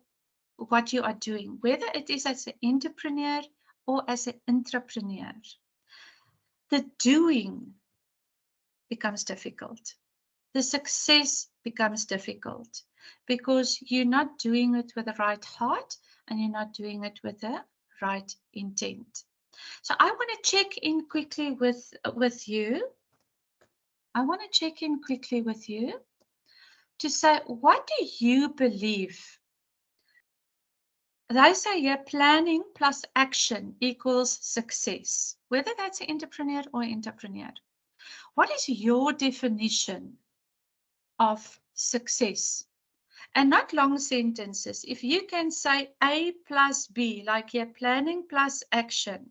Speaker 1: what you are doing, whether it is as an entrepreneur or as an entrepreneur, the doing becomes difficult. The success becomes difficult because you're not doing it with the right heart and you're not doing it with the right intent. So I want to check in quickly with you. I want to check in quickly with you to say, what do you believe? They say here, planning plus action equals success, whether that's an entrepreneur or entrepreneur. What is your definition of success? And not long sentences. If you can say A plus B, like here, planning plus action,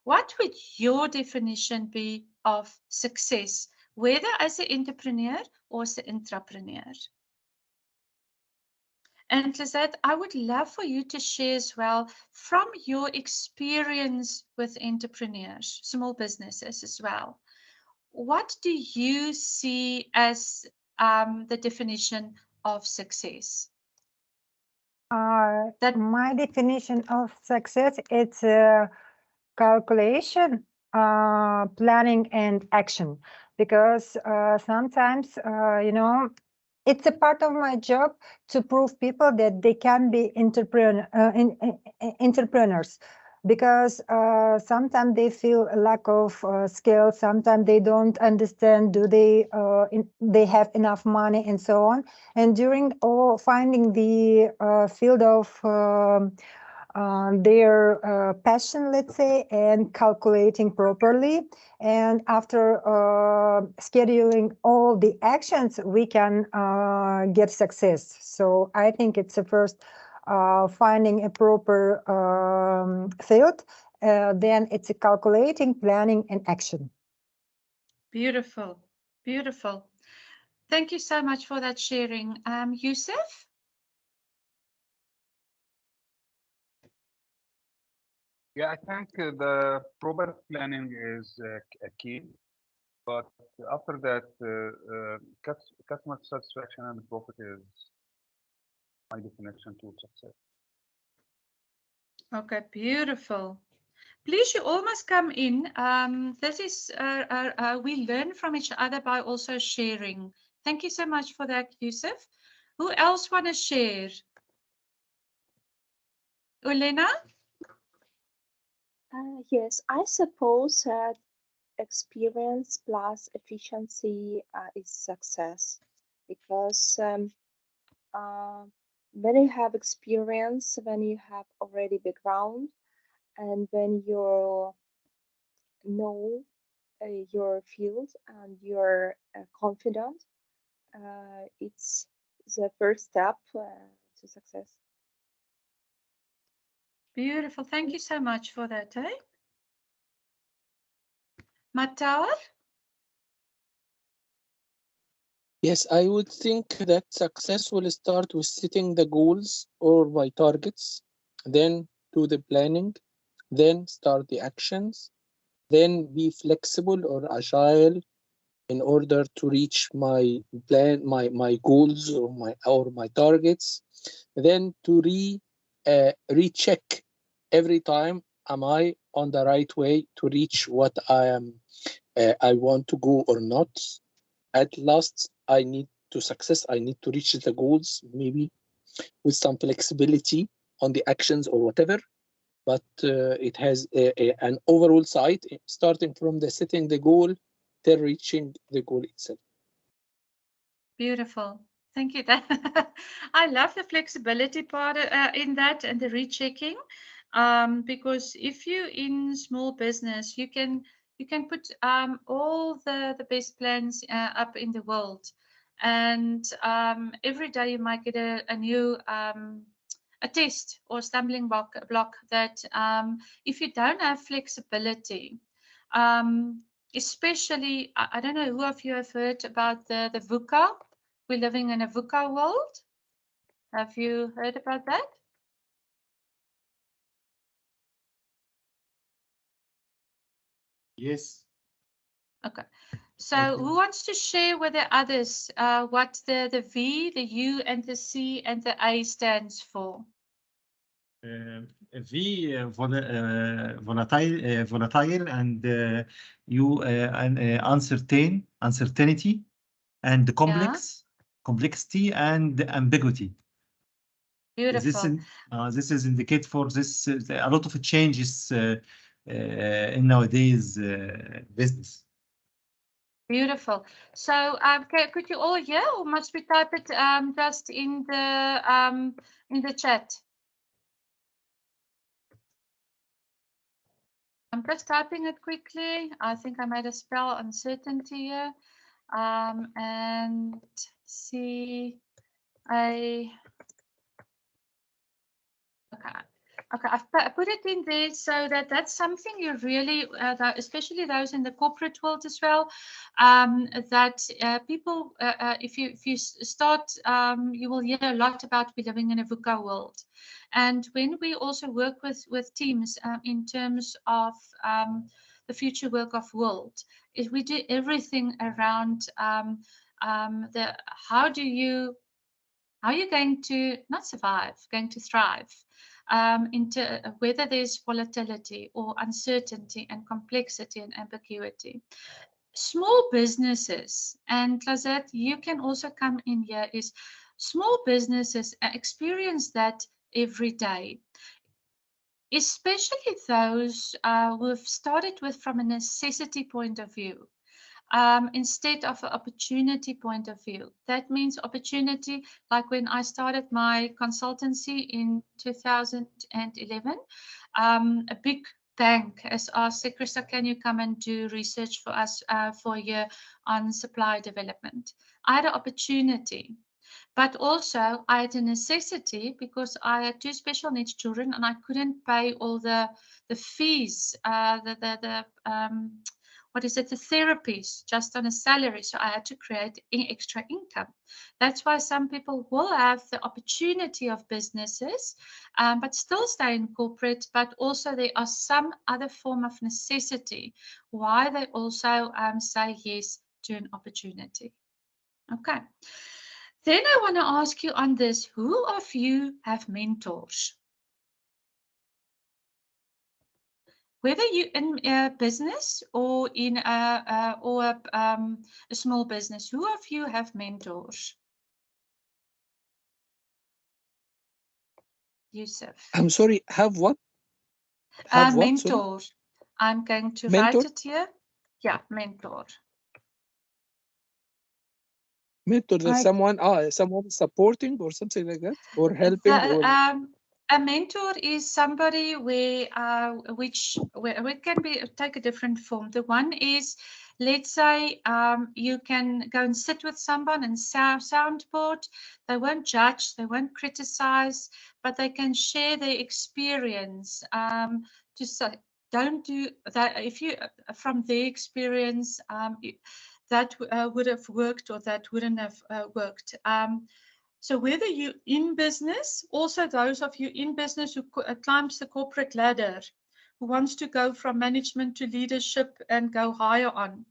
Speaker 1: what would your definition be of success, whether as an entrepreneur or as an entrepreneur? And Lizette, I would love for you to share as well from your experience with entrepreneurs, small businesses as well. What do you see as the definition of success?
Speaker 2: That my definition of success, it's calculation, planning, and action. because sometimes, it's a part of my job to prove people that they can be entrepreneurs, because sometimes they feel a lack of skill, sometimes they don't understand, do they have enough money and so on. And during finding the field of their passion, let's say, and calculating properly, and after scheduling all the actions, we can get success. So I think it's the first finding a proper field, then it's a calculating, planning, and action.
Speaker 1: Beautiful, beautiful. Thank you so much for that sharing. Yusuf?
Speaker 6: Yeah, I think the proper planning is a key, but after that, customer satisfaction and profit is my definition to success.
Speaker 1: Okay, beautiful. Please, you all must come in. This is, we learn from each other by also sharing. Thank you so much for that, Yusuf. Who else want to share? Olena?
Speaker 11: Yes, I suppose that experience plus efficiency is success, because when you have experience, when you have already background, and when you know your field and you're confident, it's the first step to success.
Speaker 1: Beautiful. Thank you so much for that, eh? Matawar?
Speaker 5: Yes, I would think that success will start with setting the goals or my targets, then do the planning, then start the actions, then be flexible or agile in order to reach my plan, my goals or my targets, then to recheck every time, am I on the right way to reach what I want to go or not. At last, I need to reach the goals, maybe with some flexibility on the actions or whatever, but it has an overall side, starting from the setting the goal till reaching the goal itself.
Speaker 1: Beautiful. Thank you. I love the flexibility part in that and the rechecking, because if you in small business, you can put all the best plans up in the world, and every day you might get a new a test or stumbling block that if you don't have flexibility, especially I don't know who of you have heard about the VUCA. We're living in a VUCA world. Have you heard about that?
Speaker 9: Yes.
Speaker 1: Okay. So who wants to share with the others what the V, the U, and the C, and the A stands for?
Speaker 9: V, volatile, and U, uncertainty, and complexity, and ambiguity.
Speaker 1: Beautiful.
Speaker 9: This is indicate for this a lot of changes in nowadays business.
Speaker 1: Beautiful. So could you all hear, or must we type it just in the chat? I'm just typing it quickly. I think I made a spell uncertainty here. And C A. Okay, I've put it in there so that's something you really, especially those in the corporate world as well, that people, if you start, you will hear a lot about we living in a VUCA world. And when we also work with teams in terms of the future work of world, is we do everything around the how are you going to not survive, going to thrive, into whether there's volatility or uncertainty and complexity and ambiguity. small businesses, and Lazette, you can also come in here, is small businesses experience that every day, especially those who have started with from a necessity point of view. Instead of an opportunity point of view. That means opportunity, like when I started my consultancy in 2011, a big bank has asked, Christa, can you come and do research for us for a year on supply development? I had an opportunity. But also I had a necessity because I had 2 special needs children and I couldn't pay all the fees, what is it, the therapies just on a salary. So I had to create extra income. That's why some people will have the opportunity of businesses, but still stay in corporate, but also there are some other form of necessity why they also say yes to an opportunity. Okay. Then I want to ask you on this, who of you have mentors? Whether you in a business or in a small business, who of you have mentors? Yusuf.
Speaker 5: I'm sorry, have what? Have what? Sorry?
Speaker 1: Mentors. I'm going to
Speaker 5: Mentor?
Speaker 1: write it here. Yeah, mentor.
Speaker 5: Mentor, there's someone supporting or something like that, or helping, or
Speaker 1: a mentor is somebody where which can be take a different form. The one is, let's say you can go and sit with someone and soundboard. They won't judge, they won't criticize, but they can share their experience to say, don't do that. If you from their experience, that would have worked or that wouldn't have worked. So whether you're in business, also those of you in business who climbs the corporate ladder, who wants to go from management to leadership and go higher on,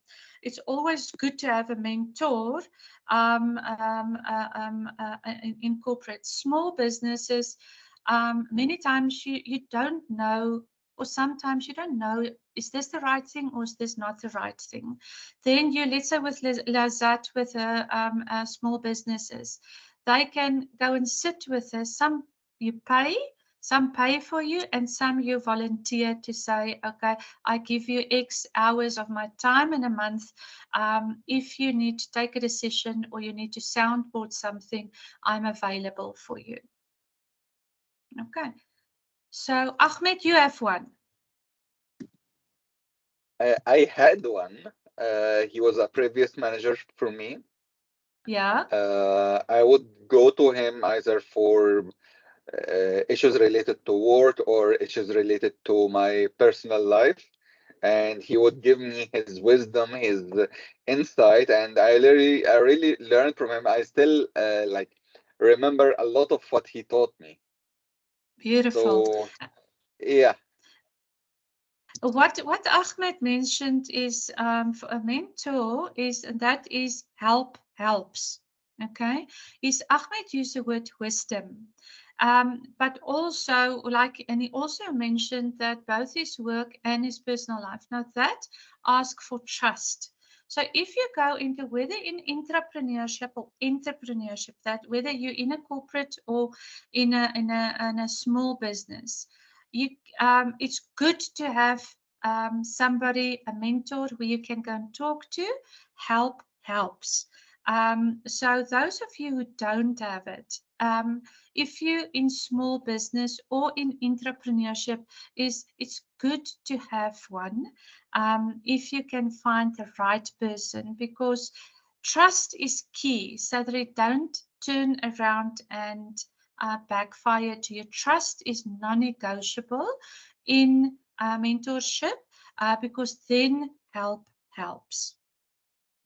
Speaker 1: it's always good to have a mentor in corporate. Small businesses, many times you don't know, or sometimes you don't know, is this the right thing or is this not the right thing? Then you, let's say with Lazat, with small businesses, they can go and sit with us. Some you pay, some pay for you, and some you volunteer to say, okay, I give you X hours of my time in a month. If you need to take a decision or you need to soundboard something, I'm available for you. Okay. So Ahmed, you have one.
Speaker 10: I had one. He was a previous manager for me.
Speaker 1: Yeah.
Speaker 10: I would go to him either for issues related to work or issues related to my personal life, and he would give me his wisdom, his insight, and I really learned from him. I still like remember a lot of what he taught me.
Speaker 1: Beautiful.
Speaker 10: So, yeah.
Speaker 1: What Ahmed mentioned is for a mentor is, and that is helps. Okay, is Ahmed used the word wisdom, but also and he also mentioned that both his work and his personal life. Now that asks for trust. So if you go into whether in entrepreneurship or entrepreneurship, that whether you're in a corporate or in a small business, it's good to have somebody, a mentor who you can go and talk to. Helps. So those of you who don't have it, if you're in small business or in entrepreneurship, it's good to have one if you can find the right person, because trust is key so that it don't turn around and backfire to you. Trust is non-negotiable in mentorship because then helps.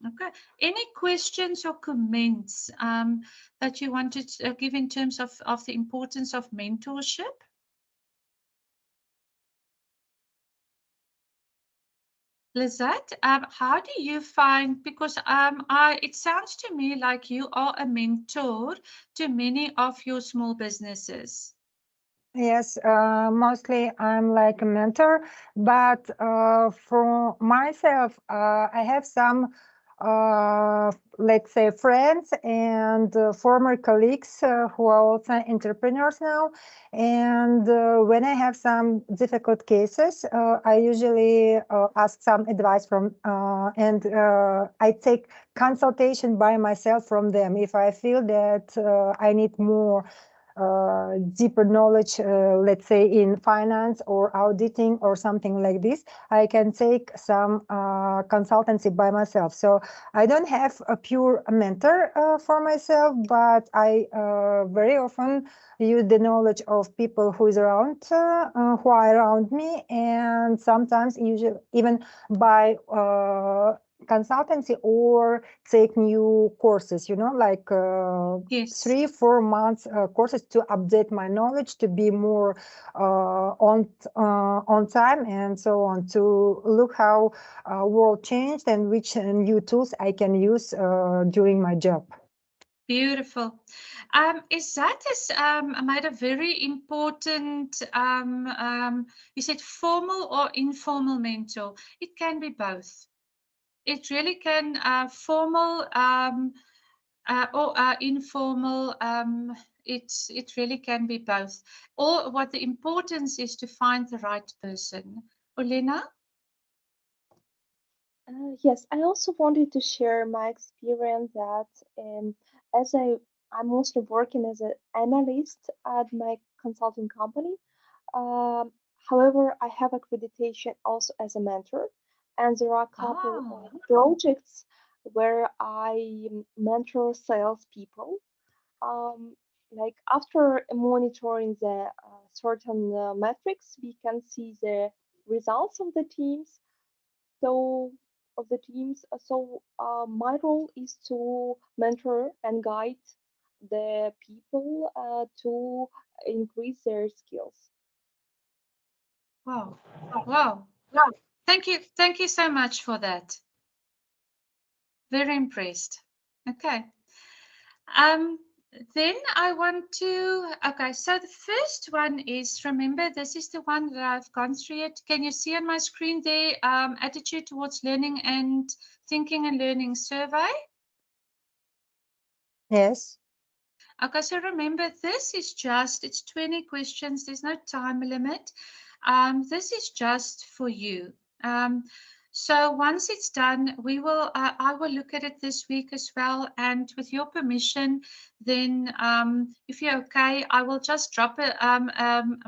Speaker 1: Okay. Any questions or comments that you wanted to give in terms of the importance of mentorship? Lizette, how do you find, because it sounds to me like you are a mentor to many of your small businesses.
Speaker 2: Yes, mostly I'm like a mentor, but for myself, I have some, let's say, friends and former colleagues who are also entrepreneurs now. And when I have some difficult cases, I usually ask some advice from, and I take consultation by myself from them if I feel that I need more deeper knowledge, let's say in finance or auditing or something like this, I can take some consultancy by myself. So I don't have a pure mentor for myself, but I very often use the knowledge of people who is around, who are around me, and sometimes usually even by consultancy or take new courses, you know, like
Speaker 1: Yes.
Speaker 2: 3-4 months courses to update my knowledge, to be more on time and so on, to look how world changed and which new tools I can use during my job.
Speaker 1: Beautiful. Is that is made a very important, you said formal or informal mentor? It can be both. It really can formal or informal. It really can be both. Or what the importance is to find the right person. Olena?
Speaker 11: Yes, I also wanted to share my experience that as I'm mostly working as an analyst at my consulting company. Um, However, I have accreditation also as a mentor, and there are a couple of projects where I mentor salespeople. Um, like after monitoring the certain metrics, we can see the results of the teams. So my role is to mentor and guide the people to increase their skills.
Speaker 1: Wow. Wow. Thank you so much for that. Very impressed. Okay. Then I want to, okay, so the first one is, remember, this is the one that I've gone through it. Can you see on my screen there, attitude towards learning and thinking and learning survey?
Speaker 2: Yes.
Speaker 1: Okay, so remember, this is just, it's 20 questions. There's no time limit. This is just for you. So once it's done, I will look at it this week as well. And with your permission, then if you're okay, I will just drop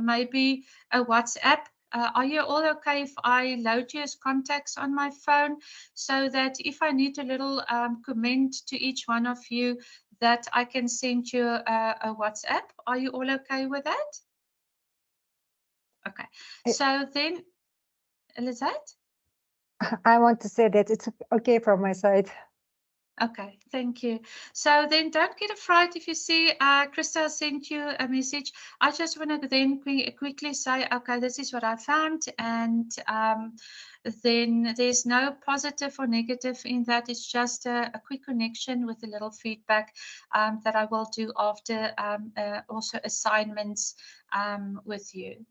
Speaker 1: maybe a WhatsApp. Are you all okay if I load you as contacts on my phone, so that if I need a little comment to each one of you, that I can send you a WhatsApp? Are you all okay with that? Okay. So then, Lizette?
Speaker 2: I want to say that it's okay from my side.
Speaker 1: Okay, thank you. So then don't get afraid if you see Christa sent you a message. I just want to then quickly say, okay, this is what I found. And then there's no positive or negative in that. It's just a quick connection with a little feedback that I will do after also assignments with you.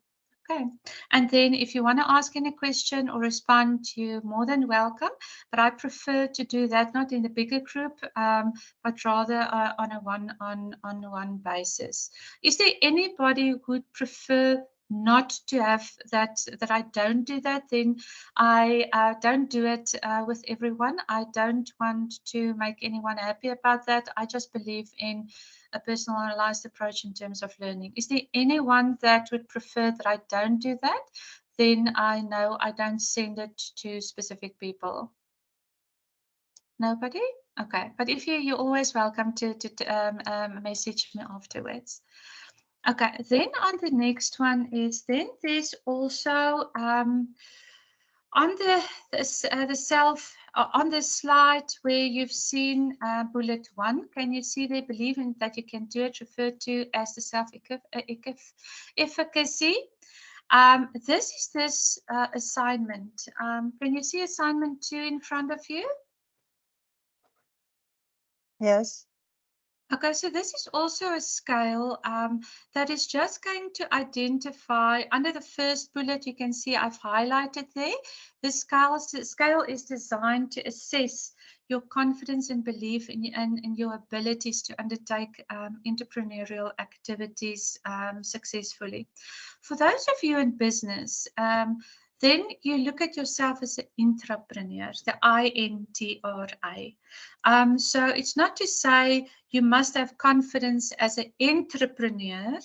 Speaker 1: Okay, and then if you want to ask any question or respond, you're more than welcome. But I prefer to do that not in the bigger group, but rather on a one-on-one basis. Is there anybody who would prefer not to have that I don't do that? Then I don't do it with everyone. I don't want to make anyone happy about that. I just believe in a personalized approach in terms of learning. Is there anyone that would prefer that I don't do that? Then I know I don't send it to specific people. Nobody? Okay, but if you're always welcome to message me afterwards. Okay, then on the next one is, then there's also on on the slide where you've seen bullet 1, can you see they believe in that you can do it, referred to as the self-efficacy? This is this assignment. Can you see assignment 2 in front of you?
Speaker 2: Yes.
Speaker 1: Okay, so this is also a scale that is just going to identify, under the first bullet, you can see I've highlighted there. The scale is designed to assess your confidence and belief in your abilities to undertake entrepreneurial activities successfully. For those of you in business, then you look at yourself as an intrapreneur, the I-N-T-R-A. So it's not to say you must have confidence as an entrepreneur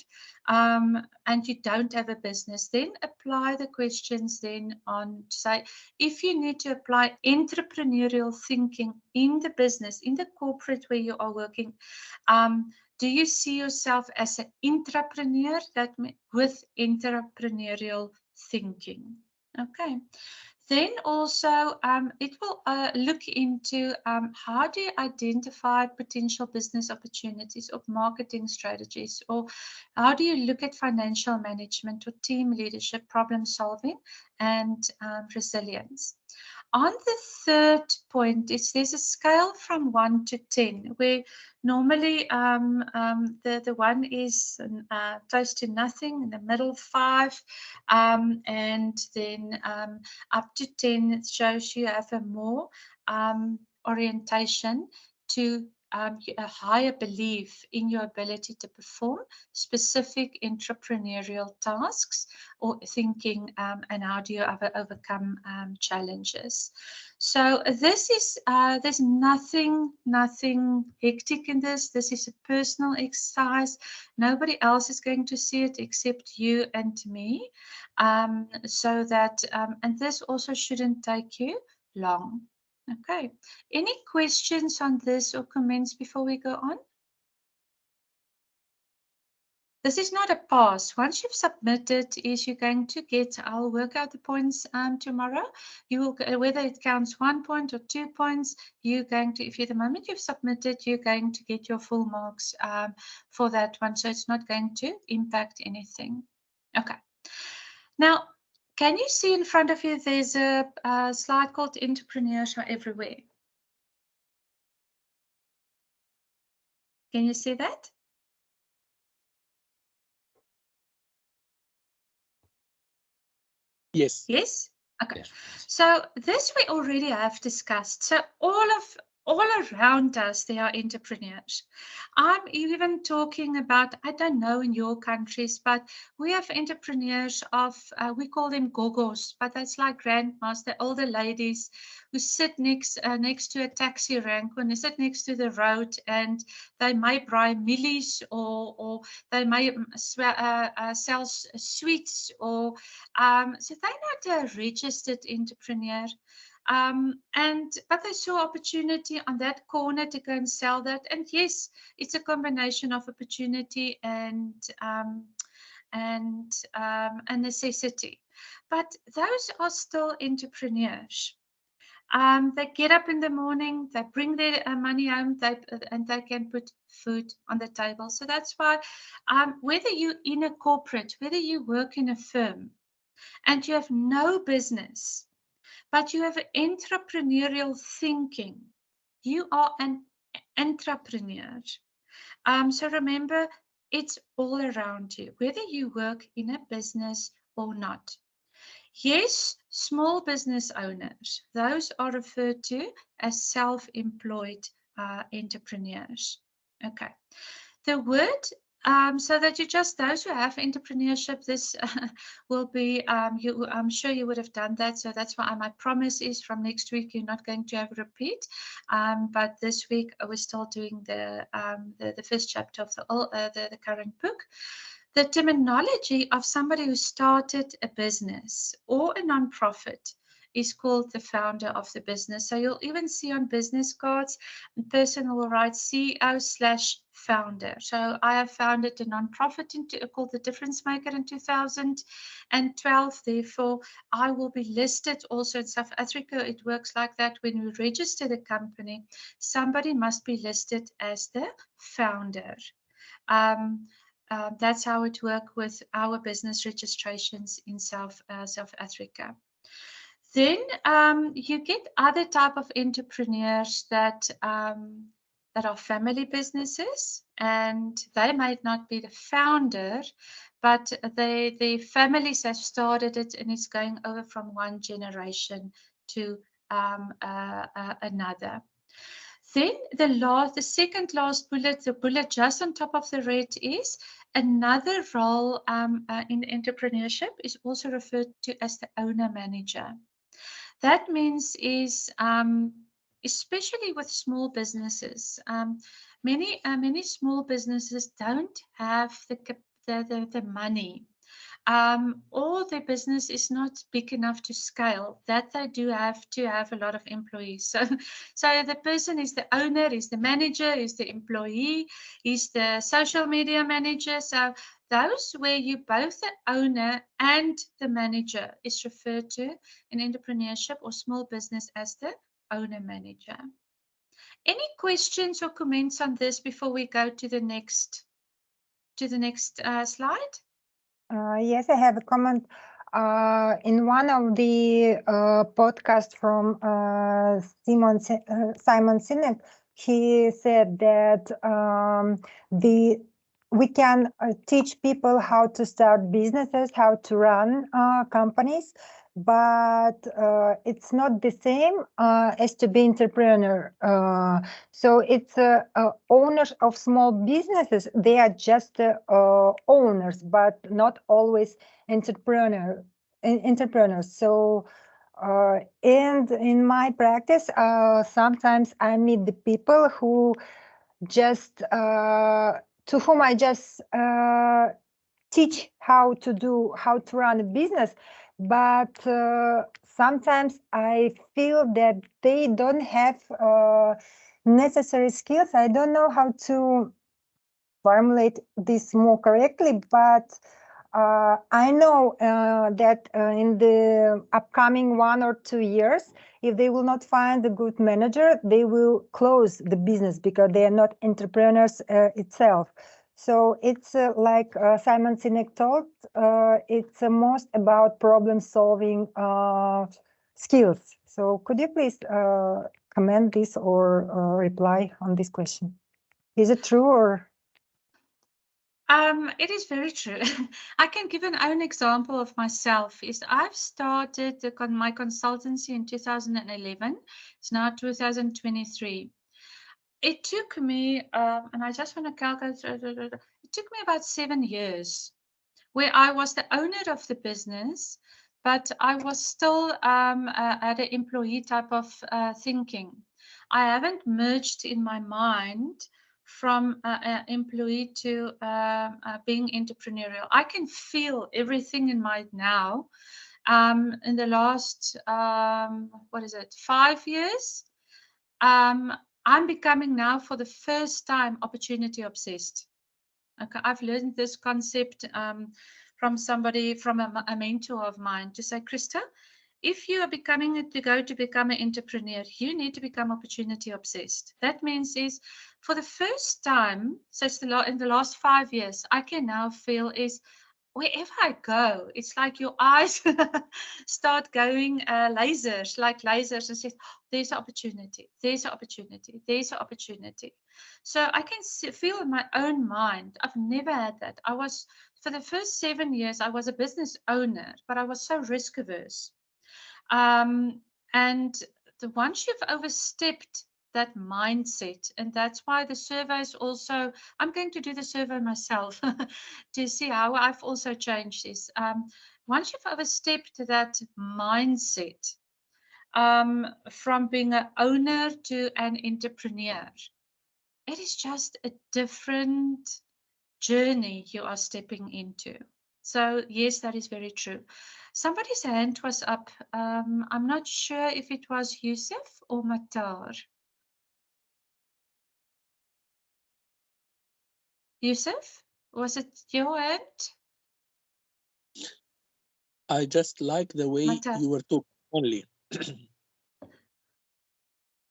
Speaker 1: and you don't have a business. Then apply the questions then on, say, if you need to apply entrepreneurial thinking in the business, in the corporate where you are working, do you see yourself as an intrapreneur with entrepreneurial thinking? Okay. Then also it will look into how do you identify potential business opportunities or marketing strategies, or how do you look at financial management or team leadership, problem solving, and resilience. On the third point, there's a scale from 1 to 10, where normally the 1 is close to nothing, in the middle 5, and then up to 10 shows you have a more orientation to a higher belief in your ability to perform specific entrepreneurial tasks or thinking, and how do you overcome challenges. So this is there's nothing hectic in this. This is a personal exercise. Nobody else is going to see it except you and me. So that and this also shouldn't take you long. Okay, any questions on this or comments before we go on? This is not a pass. Once you've submitted, you're going to get, I'll work out the points tomorrow. You will, whether it counts 1 point or 2 points, you're going to, if the moment you've submitted, you're going to get your full marks for that one. So it's not going to impact anything. Okay. Now, can you see in front of you, there's a slide called Entrepreneurs Are Everywhere. Can you see that?
Speaker 5: Yes.
Speaker 1: Yes? Okay.
Speaker 4: Yes.
Speaker 1: So this we already have discussed. So all around us, there are entrepreneurs. I'm even talking about, I don't know in your countries, but we have entrepreneurs of, we call them gogos, but that's like grandmas, the older ladies who sit next to a taxi rank, when they sit next to the road, and they may buy millies, or they may sell sweets, or so they're not a registered entrepreneur. But they saw opportunity on that corner to go and sell that. And yes, it's a combination of opportunity and a necessity. But those are still entrepreneurs. They get up in the morning, they bring their money home, and they can put food on the table. So that's why whether you're in a corporate, whether you work in a firm, and you have no business, but you have entrepreneurial thinking, you are an entrepreneur. So remember, it's all around you, whether you work in a business or not. Yes, small business owners, those are referred to as self-employed entrepreneurs. Okay. The word, so that you just, those who have entrepreneurship, this will be, I'm sure you would have done that. So that's why my promise is from next week, you're not going to have a repeat. But this week, we're still doing the first chapter of the current book. The terminology of somebody who started a business or a non-profit is called the founder of the business. So you'll even see on business cards, the person will write CEO/founder. So I have founded a non-profit called the Difference Maker in 2012. Therefore, I will be listed also in South Africa. It works like that. When we register the company, somebody must be listed as the founder. That's how it works with our business registrations in South Africa. Then you get other type of entrepreneurs that that are family businesses, and they might not be the founder, but the families have started it, and it's going over from one generation to another. Then the second last bullet, the bullet just on top of the red, is another role in entrepreneurship is also referred to as the owner manager. That means is especially with small businesses, many small businesses don't have the money, or their business is not big enough to scale, that they do have to have a lot of employees. So the person is the owner, is the manager, is the employee, is the social media manager. So those where you both the owner and the manager is referred to in entrepreneurship or small business as the owner manager. Any questions or comments on this before we go to the next slide?
Speaker 2: Yes, I have a comment. In one of the podcasts from Simon Sinek, he said that we can teach people how to start businesses, how to run companies, but it's not the same as to be entrepreneur. So it's owners of small businesses. They are just owners, but not always entrepreneurs. So and in my practice, sometimes I meet the people who just to whom I just teach how to run a business, but sometimes I feel that they don't have necessary skills. I don't know how to formulate this more correctly, but I know that in the upcoming 1 or 2 years, if they will not find a good manager, they will close the business because they are not entrepreneurs itself. So it's like Simon Sinek told, it's most about problem-solving skills. So could you please comment this or reply on this question? Is it true or?
Speaker 1: It is very true. I can give an own example of myself. Is I've started my consultancy in 2011. It's now 2023. It took me, and I just want to calculate, it took me about 7 years where I was the owner of the business, but I was still at an employee type of thinking. I haven't merged in my mind from employee to being entrepreneurial. I can feel everything in my now. In the last, 5 years, I'm becoming now for the first time opportunity obsessed. Okay, I've learned this concept from somebody, from a mentor of mine, to say, Christa, if you are become an entrepreneur, you need to become opportunity obsessed. That means is for the first time, so it's in the last 5 years, I can now feel is wherever I go, it's like your eyes start going lasers, like lasers, and say, there's an opportunity, there's an opportunity, there's an opportunity. So I can feel in my own mind, I've never had that. For the first 7 years, I was a business owner, but I was so risk averse. And once you've overstepped that mindset, and that's why the surveys also, I'm going to do the survey myself to see how I've also changed this. Once you've overstepped that mindset from being an owner to an entrepreneur, it is just a different journey you are stepping into. So yes, that is very true. Somebody's hand was up. I'm not sure if it was Yusuf or Matar. Yusuf, was it your hand?
Speaker 5: I just like the way
Speaker 1: Matar.
Speaker 5: you were talking only.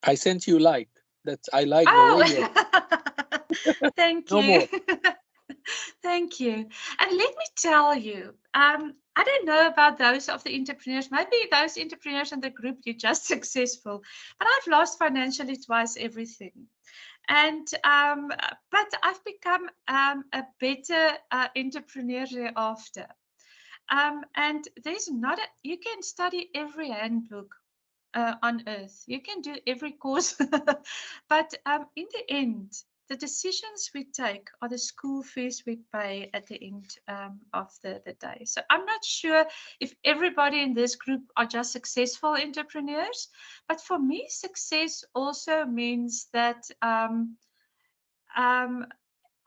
Speaker 5: I sent you like. I like the way you're.
Speaker 1: Thank
Speaker 5: No
Speaker 1: you.
Speaker 5: more.
Speaker 1: Thank you. And let me tell you, I don't know about those of the entrepreneurs, maybe those entrepreneurs in the group, you're just successful, but I've lost financially twice everything. And but I've become a better entrepreneur thereafter. And there's not you can study every handbook on earth. You can do every course, but in the end, the decisions we take are the school fees we pay at the end of the day. So I'm not sure if everybody in this group are just successful entrepreneurs, but for me, success also means that I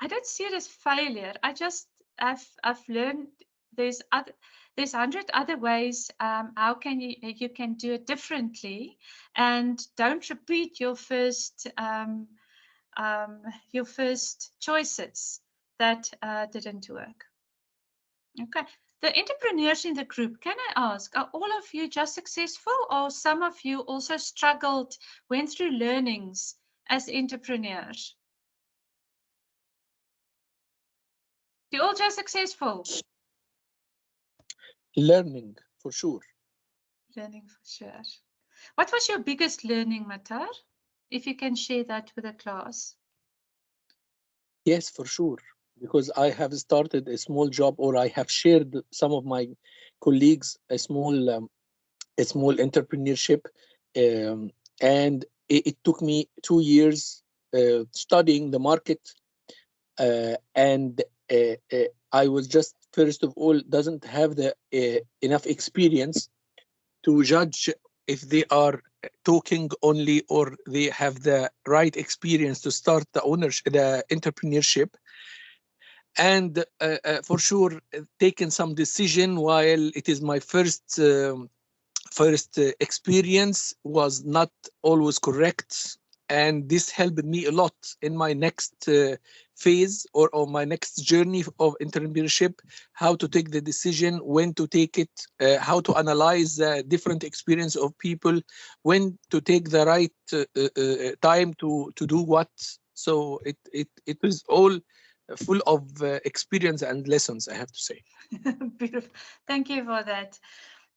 Speaker 1: don't see it as failure. I've learned there's 100 other ways how can you can do it differently, and don't repeat your first choices that didn't work. Okay. The entrepreneurs in the group, can I ask, are all of you just successful, or some of you also struggled, went through learnings as entrepreneurs? You're all just successful.
Speaker 5: Learning, for sure.
Speaker 1: Learning for sure. What was your biggest learning, Matar? If you can share that with the class.
Speaker 5: Yes, for sure. Because I have started a small job, or I have shared some of my colleagues a small entrepreneurship, and it took me 2 years studying the market, and I was just, first of all, doesn't have the enough experience to judge if they are talking only or they have the right experience to start the entrepreneurship. And for sure, taking some decision while it is my first experience was not always correct, and this helped me a lot in my next phase or my next journey of entrepreneurship, how to take the decision, when to take it, how to analyze the different experience of people, when to take the right time to do what. So it was all full of experience and lessons, I have to say.
Speaker 1: Beautiful. Thank you for that.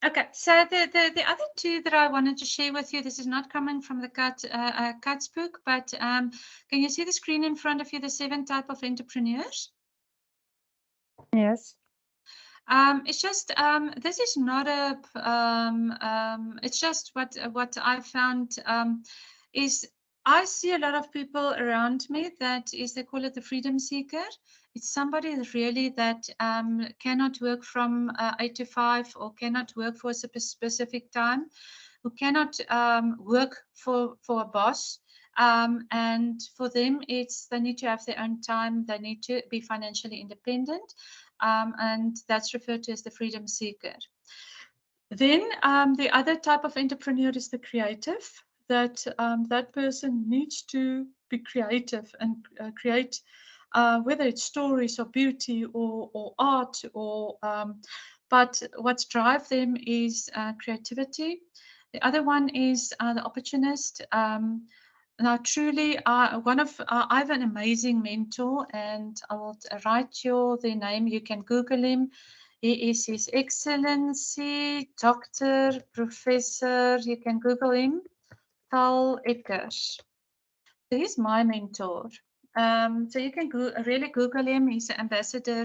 Speaker 1: Okay, so the other two that I wanted to share with you, this is not coming from the Cuts book, but can you see the screen in front of you, the 7 types of entrepreneurs?
Speaker 2: Yes.
Speaker 1: It's just this is not a it's just what I found is I see a lot of people around me that is, they call it the freedom seeker. It's somebody that really that cannot work from 8 to 5 or cannot work for a specific time, who cannot work for a boss. And for them, it's they need to have their own time. They need to be financially independent. And that's referred to as the freedom seeker. Then the other type of entrepreneur is the creative. That person needs to be creative and create, whether it's stories or beauty or art, or but what's drive them is creativity. The other one is the opportunist. Now, truly, I have an amazing mentor, and I will write you the name. You can Google him. He is His Excellency, Dr. Professor. You can Google him, Tal Eckers. He's my mentor. So you can really Google him. He's an ambassador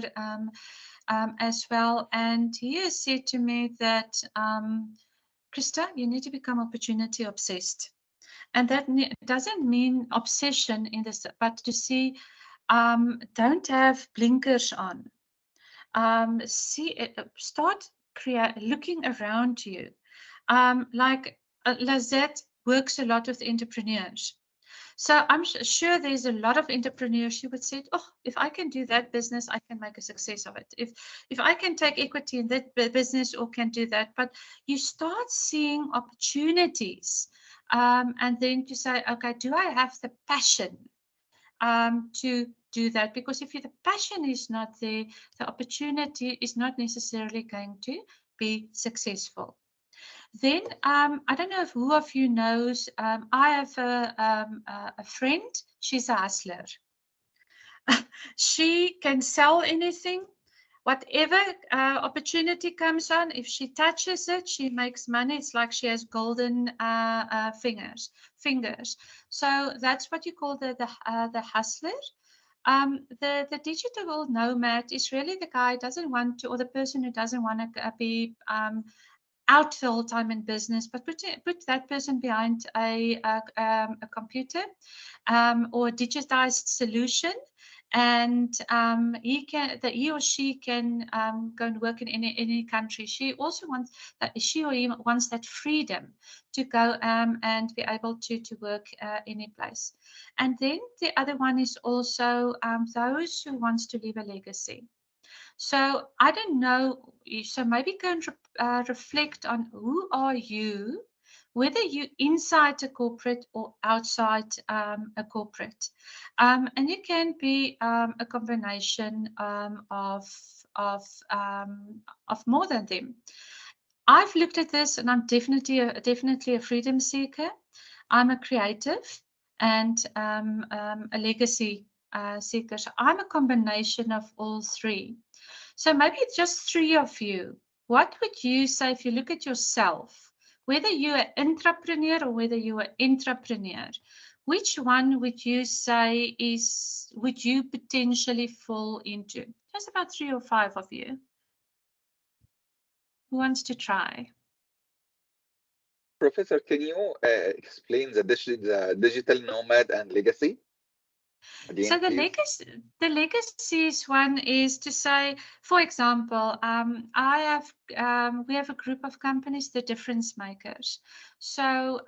Speaker 1: as well. And he has said to me that, Christa, you need to become opportunity obsessed. And that doesn't mean obsession in this, but to see, don't have blinkers on. Start looking around you. Like Lazette works a lot with entrepreneurs. So I'm sure there's a lot of entrepreneurs who would say, oh, if I can do that business, I can make a success of it. If I can take equity in that business or can do that. But you start seeing opportunities, and then to say, okay, do I have the passion to do that? Because if the passion is not there, the opportunity is not necessarily going to be successful. Then I don't know if who of you knows, I have a friend, she's a hustler. She can sell anything. Whatever opportunity comes on, if she touches it, she makes money. It's like she has golden fingers. So that's what you call the hustler. The digital nomad is really the guy who doesn't want to, or the person who doesn't want to be out the whole time in business, but put that person behind a computer or a digitized solution, and he or she can go and work in any country. She also wants that, she or he wants that freedom to go and be able to work any place. And then the other one is also those who wants to leave a legacy. So I don't know. So maybe go and reflect on who are you, whether you're inside a corporate or outside a corporate. And you can be a combination of more than them. I've looked at this, and I'm definitely a freedom seeker. I'm a creative and a legacy seeker. So I'm a combination of all three. So maybe it's just three of you. What would you say if you look at yourself, whether you're an entrepreneur or whether you're an entrepreneur, which one would you say would you potentially fall into? Just about 3 or 5 of you. Who wants to try?
Speaker 10: Professor, can you explain the digital nomad and legacy? Again,
Speaker 1: So
Speaker 10: please.
Speaker 1: the legacies one is to say, for example, we have a group of companies, the difference makers. So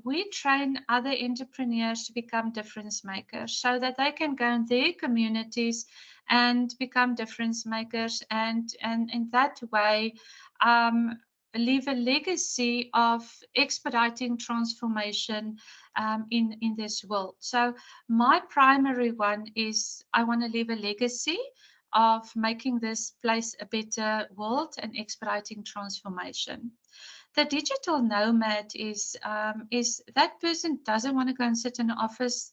Speaker 1: we train other entrepreneurs to become difference makers so that they can go in their communities and become difference makers, and in that way leave a legacy of expediting transformation in this world. So my primary one is I want to leave a legacy of making this place a better world and expediting transformation. The digital nomad is that person doesn't want to go and sit in an office.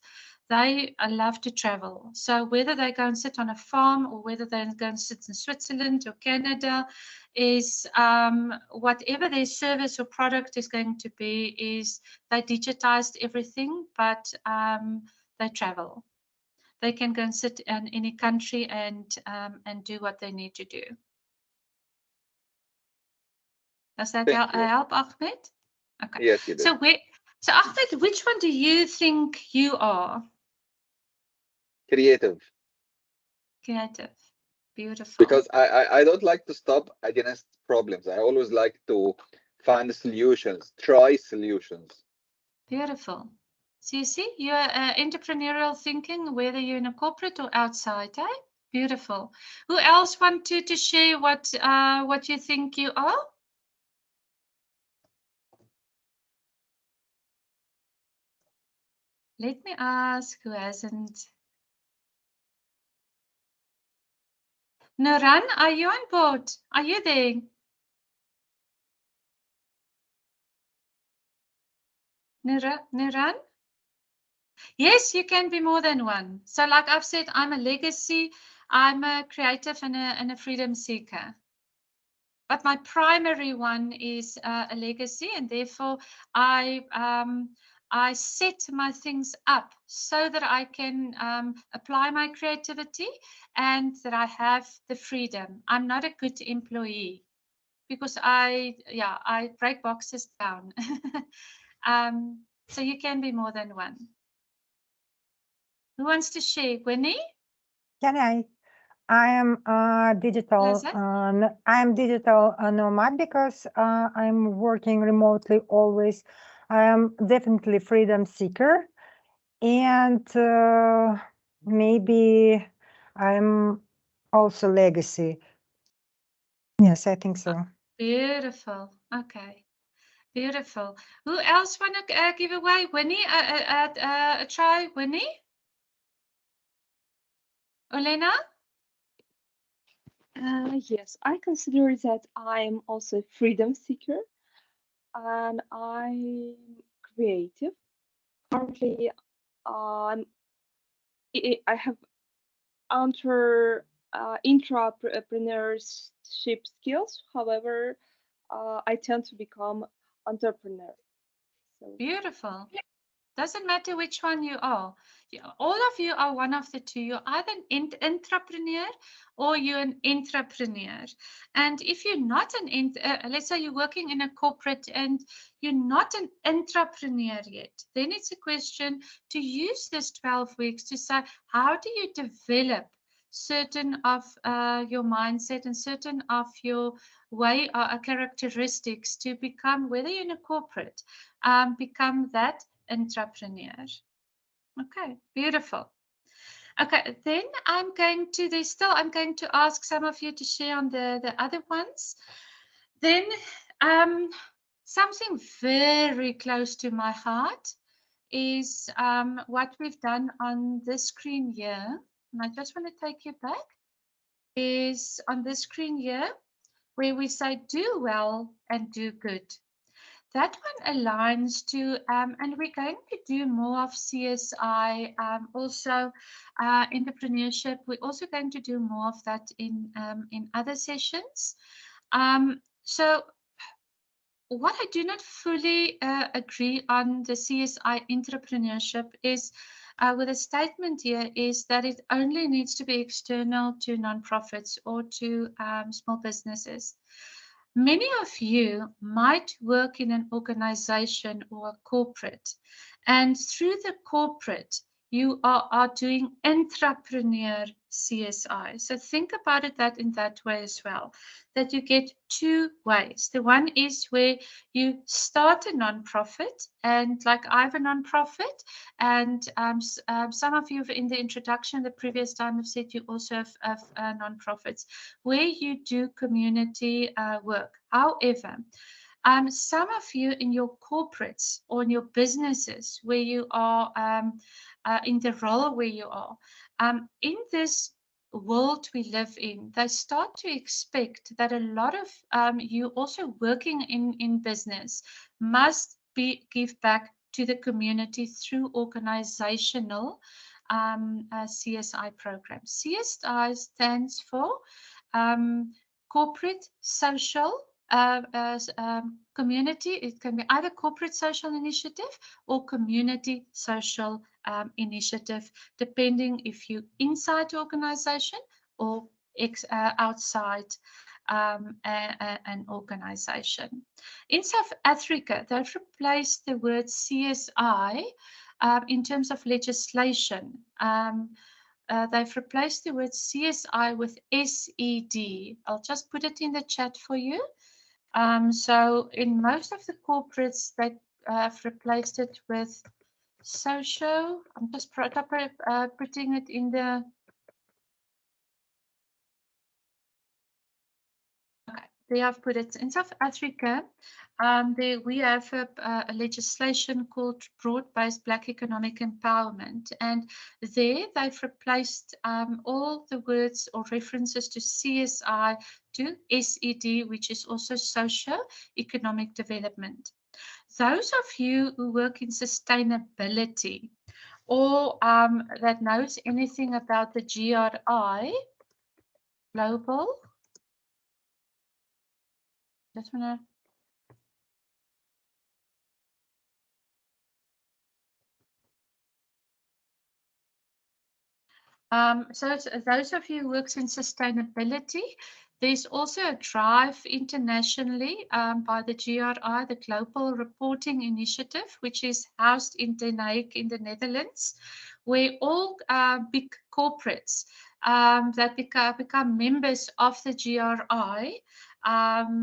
Speaker 1: They love to travel. So whether they go and sit on a farm or whether they go and sit in Switzerland or Canada, is whatever their service or product is going to be, is they digitized everything, but they travel. They can go and sit in any country and do what they need to do. Does that help, Ahmed? Okay.
Speaker 10: Yes, you did.
Speaker 1: So Ahmed, which one do you think you are?
Speaker 10: Creative.
Speaker 1: Creative. Beautiful.
Speaker 10: Because I don't like to stop against problems. I always like to find solutions, try solutions.
Speaker 1: Beautiful. So you see, you're entrepreneurial thinking, whether you're in a corporate or outside, eh? Beautiful. Who else wanted to share what you think you are? Let me ask who hasn't. Nuran, are you on board? Are you there? Nuran? Yes, you can be more than one. So like I've said, I'm a legacy, I'm a creative and a freedom seeker. But my primary one is a legacy, and therefore I set my things up so that I can apply my creativity and that I have the freedom. I'm not a good employee because I break boxes down. So you can be more than one. Who wants to share? Winnie?
Speaker 2: Can I? I am digital. I am digital nomad because I'm working remotely always. I am definitely freedom seeker, and maybe I'm also legacy. Yes, I think so.
Speaker 1: Beautiful. Okay. Beautiful. Who else want to give away? Winnie, a try. Winnie? Olena?
Speaker 11: Yes, I consider that I'm also a freedom seeker and I'm creative. Currently, I have intrapreneurship skills. However, I tend to become entrepreneur. So
Speaker 1: Beautiful. Doesn't matter which one you are. All of you are one of the two. You're either an entrepreneur or you're an entrepreneur. And if you're not an, let's say you're working in a corporate and you're not an entrepreneur yet, then it's a question to use this 12 weeks to say, how do you develop certain of your mindset and certain of your way or characteristics to become, whether you're in a corporate, become that entrepreneur. Okay, beautiful. Okay, then I'm going to ask some of you to share on the other ones. Then something very close to my heart is what we've done on this screen here. And I just want to take you back. Is on this screen here where we say do well and do good. That one aligns to, and we're going to do more of CSI, also entrepreneurship. We're also going to do more of that in other sessions. So what I do not fully agree on the CSI entrepreneurship is with a statement here is that it only needs to be external to nonprofits or to small businesses. Many of you might work in an organization or a corporate, and through the corporate, you are doing entrepreneur CSI. So think about it in that way as well, that you get two ways. The one is where you start a nonprofit, and like I have a nonprofit, and some of you in the introduction the previous time have said you also have nonprofits where you do community work. However, some of you in your corporates or in your businesses where you are in the role where you are, in this world we live in, they start to expect that a lot of you also working in business must give back to the community through organizational CSI programs. CSI stands for corporate social community. It can be either corporate social initiative or community social initiative, depending if you're inside the organization or outside an organization. In South Africa, they've replaced the word CSI in terms of legislation. They've replaced the word CSI with SED. I'll just put it in the chat for you. So in most of the corporates, they have replaced it with social. I'm just putting it in the. Okay, there I've put it in South Africa. We have a legislation called Broad-Based Black Economic Empowerment, and there they've replaced all the words or references to CSI to SED, which is also socio-economic development. Those of you who work in sustainability or that knows anything about the GRI, global, just want to. So those of you who work in sustainability, there's also a drive internationally by the GRI, the Global Reporting Initiative, which is housed in Den Haag in the Netherlands, where all big corporates that become members of the GRI,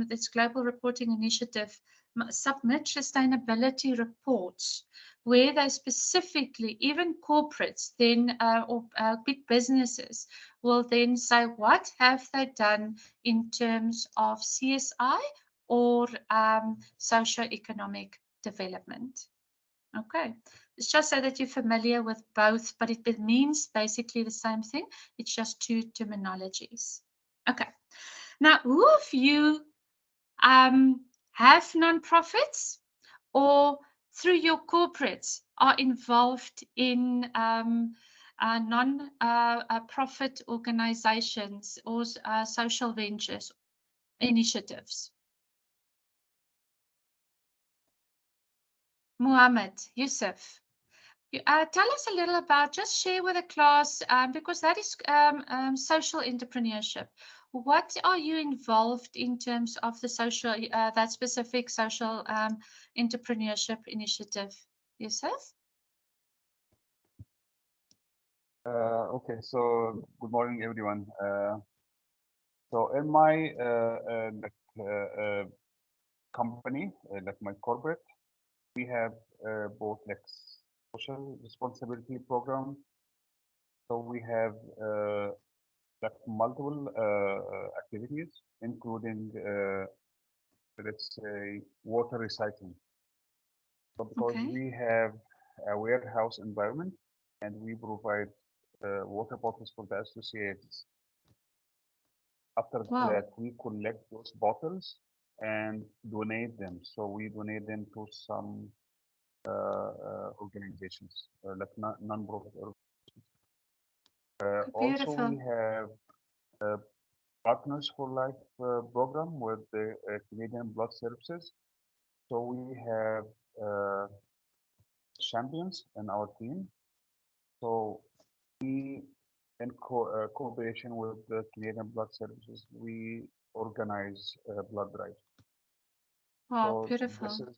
Speaker 1: this Global Reporting Initiative, submit sustainability reports where they specifically, even corporates then or big businesses will then say what have they done in terms of CSI or socio-economic development. Okay, it's just so that you're familiar with both, but it means basically the same thing. It's just two terminologies. Okay, now who of you have nonprofits or through your corporates are involved in non-profit organizations or social ventures initiatives? Muhammad, Yusuf. Tell us a little about, just share with the class, because that is social entrepreneurship. What are you involved in terms of the social, that specific social entrepreneurship initiative? Yusuf?
Speaker 6: Okay, so good morning, everyone. So in my company, like my corporate, we have both like social responsibility program. So we have like multiple activities, including let's say water recycling. So because we have a warehouse environment and we provide water bottles for the associates. After that, we collect those bottles and donate them. So we donate them to some organizations, like non-profit organizations. Also, we have Partners for Life program with the Canadian Blood Services. So we have champions in our team. So we, in cooperation with the Canadian Blood Services, we organize blood drives.
Speaker 1: Wow,
Speaker 6: So
Speaker 1: beautiful.
Speaker 6: this is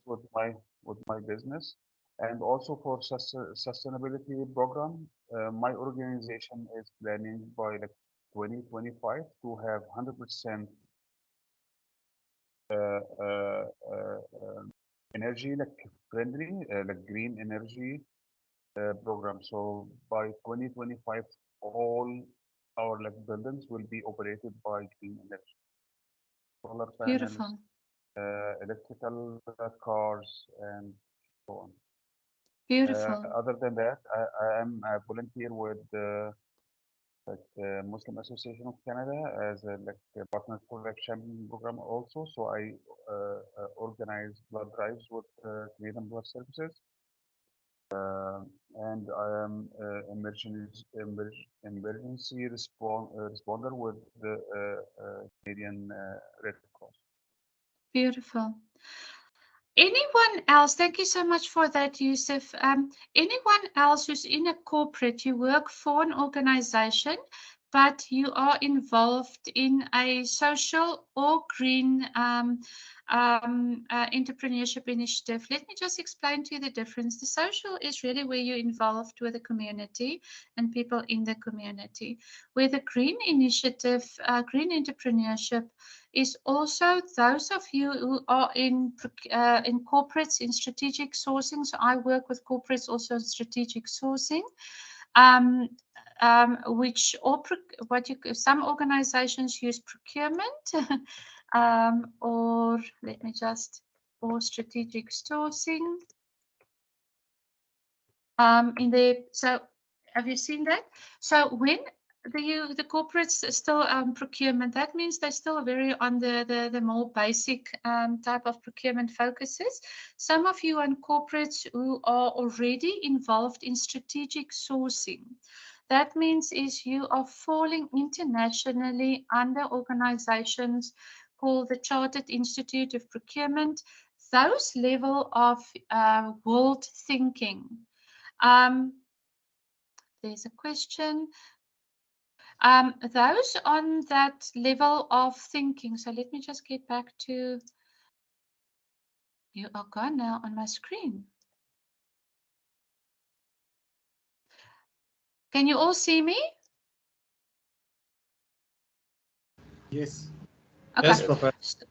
Speaker 6: with my business, and also for sustainability program, my organization is planning by like 2025 to have 100% energy like friendly, like green energy program. So by 2025, all our like buildings will be operated by green energy, solar panels,
Speaker 1: Beautiful.
Speaker 6: electrical cars, and so on.
Speaker 1: Beautiful.
Speaker 6: Other than that, I am a volunteer with the Muslim Association of Canada as a like a partner for Life Champion program also. So I organize blood drives with Canadian Blood Services. And I am emergency responder with the Canadian Red Cross.
Speaker 1: Beautiful. Anyone else? Thank you so much for that, Yusuf. Anyone else who's in a corporate, you work for an organization, but you are involved in a social or green entrepreneurship initiative? Let me just explain to you the difference. The social is really where you're involved with the community and people in the community, where the green initiative, green entrepreneurship, is also those of you who are in corporates, in strategic sourcing. So I work with corporates also in strategic sourcing, which some organizations use procurement, or let me just, or strategic sourcing. So have you seen that? So when the corporates still procurement, that means they're still very on the more basic type of procurement focuses. Some of you on corporates who are already involved in strategic sourcing. That means is you are falling internationally under organizations called the Chartered Institute of Procurement. Those level of world thinking. There's a question. Those on that level of thinking. So let me just get back to, you are gone now on my screen. Can you all see me?
Speaker 9: Yes.
Speaker 1: Okay.
Speaker 9: Yes, Professor.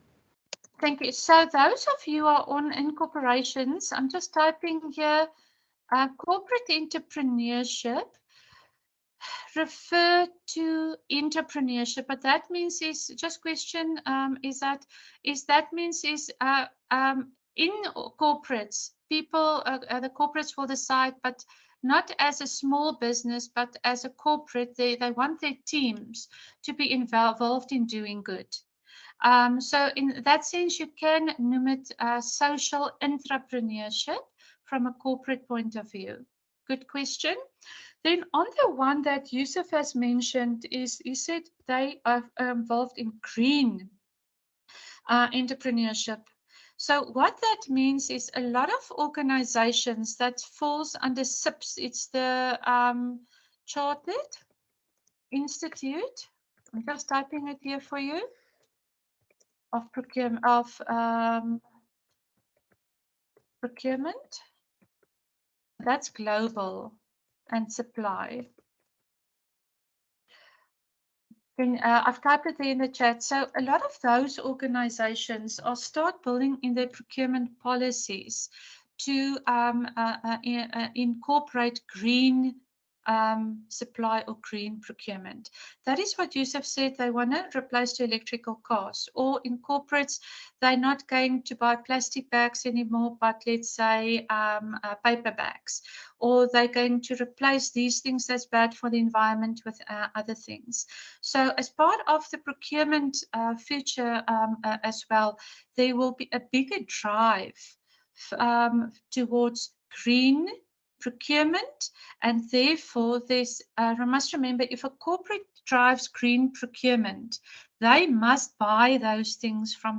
Speaker 1: Thank you. So those of you are on in corporations, I'm just typing here, corporate entrepreneurship refer to entrepreneurship, but that means is just question in corporates, people the corporates will decide, but not as a small business, but as a corporate, they want their teams to be involved in doing good. So in that sense, you can name it social entrepreneurship from a corporate point of view. Good question. Then on the one that Yusuf has mentioned is, he said they are involved in green entrepreneurship. So what that means is a lot of organizations that falls under SIPS. It's the Chartered Institute. I'm just typing it here for you. Of procurement. That's global and supply. I've typed it there in the chat. So a lot of those organizations are start building in their procurement policies to incorporate green supply or green procurement. That is what Yusuf said. They want to replace the electrical cars, or in corporates, they're not going to buy plastic bags anymore, but let's say paper bags, or they're going to replace these things that's bad for the environment with other things. So as part of the procurement future as well, there will be a bigger drive towards green procurement, and therefore there's we must remember, if a corporate drives green procurement, they must buy those things from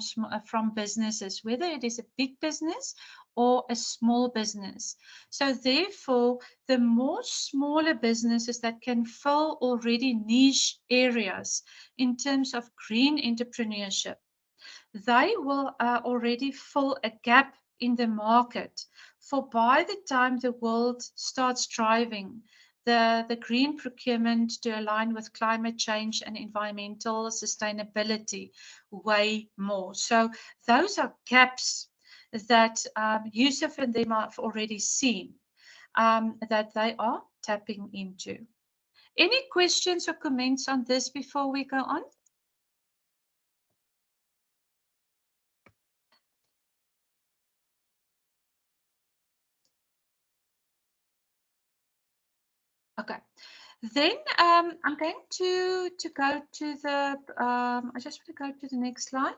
Speaker 1: businesses, whether it is a big business or a small business. So therefore, the more smaller businesses that can fill already niche areas in terms of green entrepreneurship, they will already fill a gap in the market. For by the time the world starts driving the green procurement to align with climate change and environmental sustainability way more. So those are gaps that Yusuf and them have already seen that they are tapping into. Any questions or comments on this before we go on? Okay, then I'm going to go to the, I just want to go to the next slide.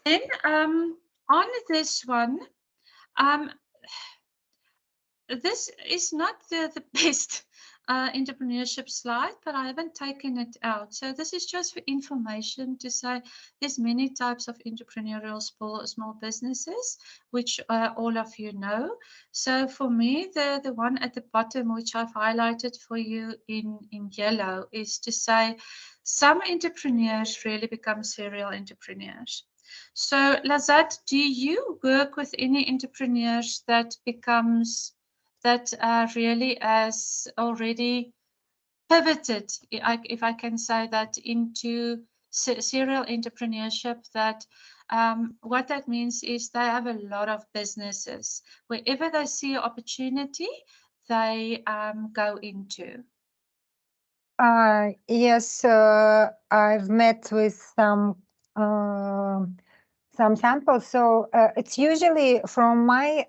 Speaker 1: Then on this one, this is not the best entrepreneurship slide, but I haven't taken it out. So this is just for information to say there's many types of entrepreneurial small businesses, which all of you know. So for me, the one at the bottom, which I've highlighted for you in yellow, is to say some entrepreneurs really become serial entrepreneurs. So Lazat, do you work with any entrepreneurs that really has already pivoted, if I can say that, into serial entrepreneurship? That what that means is they have a lot of businesses. Wherever they see opportunity, they go into.
Speaker 2: Yes, I've met with some samples. So it's usually from my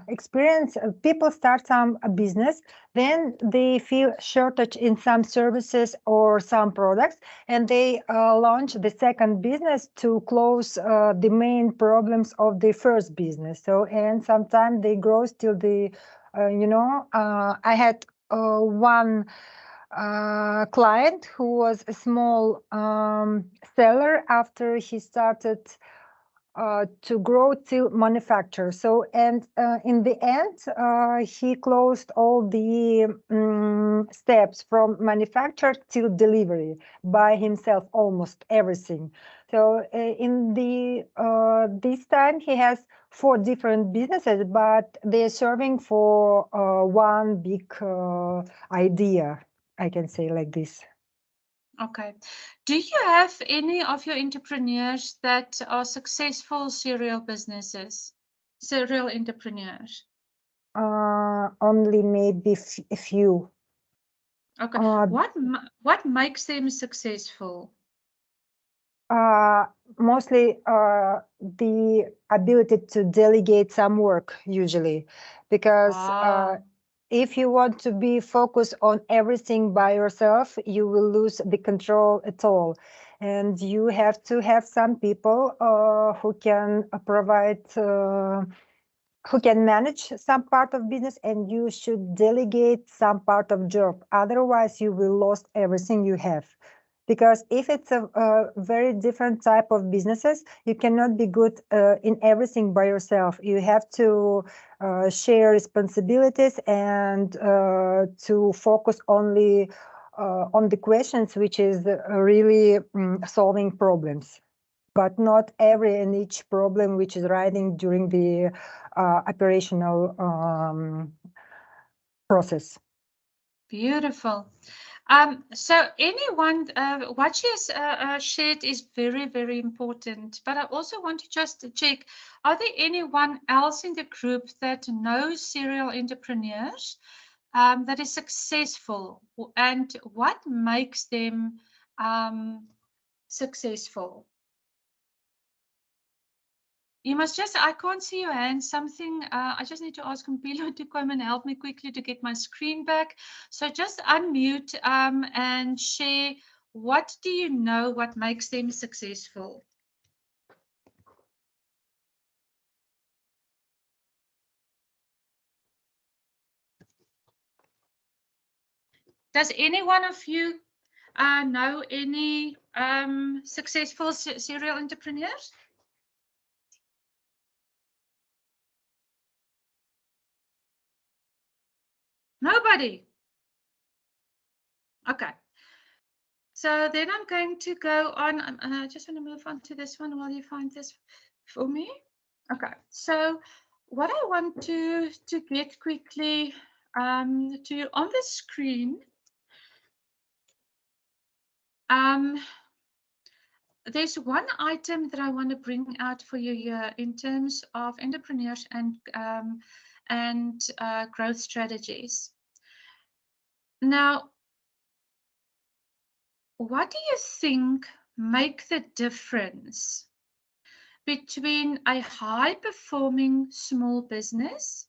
Speaker 2: experience, people start some business, then they feel shortage in some services or some products, and they launch the second business to close the main problems of the first business. So, and sometimes they grow till the, I had one client who was a small seller after he started to grow to manufacture. So, and in the end, he closed all the steps from manufacture till delivery by himself, almost everything. So in the this time he has 4 different businesses, but they're serving for one big idea, I can say like this.
Speaker 1: Okay. Do you have any of your entrepreneurs that are successful serial businesses, serial entrepreneurs?
Speaker 2: Only maybe a few.
Speaker 1: Okay. What makes them successful?
Speaker 2: Mostly the ability to delegate some work, usually, because if you want to be focused on everything by yourself, you will lose the control at all. And you have to have some people who can provide who can manage some part of business, and you should delegate some part of job. Otherwise, you will lose everything you have. Because if it's a very different type of businesses, you cannot be good in everything by yourself. You have to share responsibilities and to focus only on the questions which is really solving problems, but not every and each problem which is rising during the operational process.
Speaker 1: Beautiful. So anyone, what she has shared is very, very important. But I also want to just check, are there anyone else in the group that knows serial entrepreneurs that is successful? And what makes them successful? You must just, I can't see your hand, something, I just need to ask Mpilo to come and help me quickly to get my screen back. So just unmute and share, what do you know, what makes them successful? Does any one of you know any successful serial entrepreneurs? Nobody? Okay. So then I'm going to go on. I just want to move on to this one while you find this for me. Okay. So what I want to get quickly to on the screen, there's one item that I want to bring out for you here in terms of entrepreneurs and growth strategies. Now, what do you think make the difference between a high-performing small business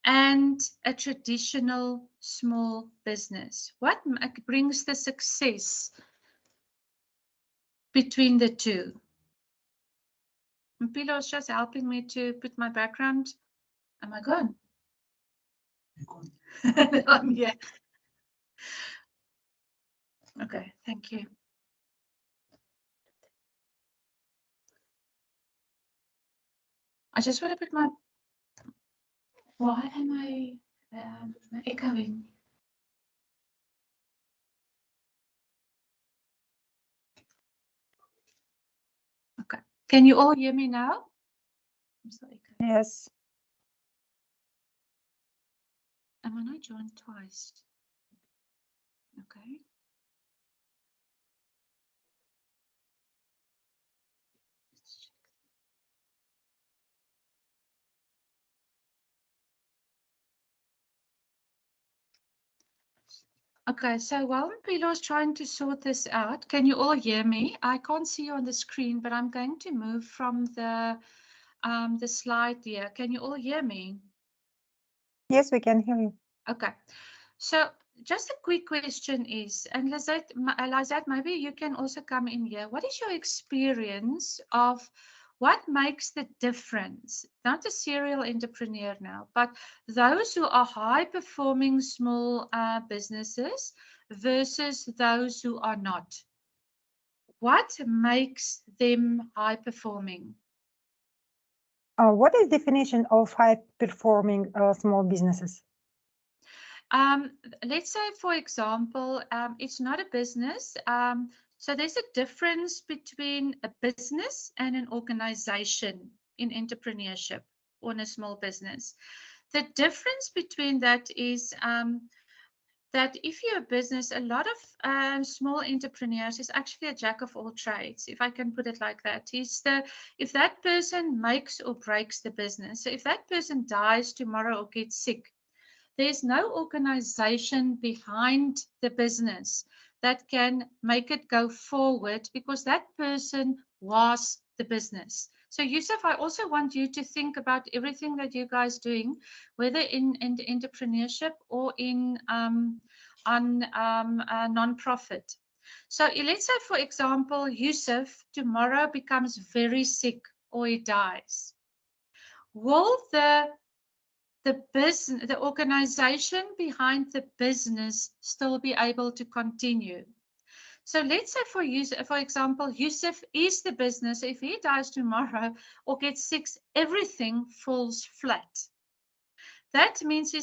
Speaker 1: and a traditional small business? What brings the success between the two? Mpilo is just helping me to put my background. Am I gone? Yeah. Okay, thank you. I just want to put my. Why am I echoing? Okay, can you all hear me now? I'm still echoing.
Speaker 2: Yes.
Speaker 1: And when I joined twice. Okay. Okay, so while Mpilo is trying to sort this out, can you all hear me? I can't see you on the screen, but I'm going to move from the slide here. Can you all hear me?
Speaker 2: Yes, we can hear you.
Speaker 1: Okay, so just a quick question is, and Lizette, maybe you can also come in here. What is your experience of what makes the difference? Not a serial entrepreneur now, but those who are high-performing small businesses versus those who are not. What makes them high-performing?
Speaker 2: What is the definition of high-performing small businesses?
Speaker 1: Let's say, for example, it's not a business. So there's a difference between a business and an organization in entrepreneurship or in a small business. The difference between that is that if you're a business, a lot of small entrepreneurs is actually a jack of all trades, if I can put it like that. If that person makes or breaks the business, so if that person dies tomorrow or gets sick, there's no organization behind the business that can make it go forward because that person was the business. So Yusuf, I also want you to think about everything that you guys doing, whether in entrepreneurship or in a non-profit. So let's say, for example, Yusuf tomorrow becomes very sick or he dies. will the business, the organization behind the business still be able to continue? So let's say for example, Yusuf is the business. If he dies tomorrow or gets sick, everything falls flat. That means in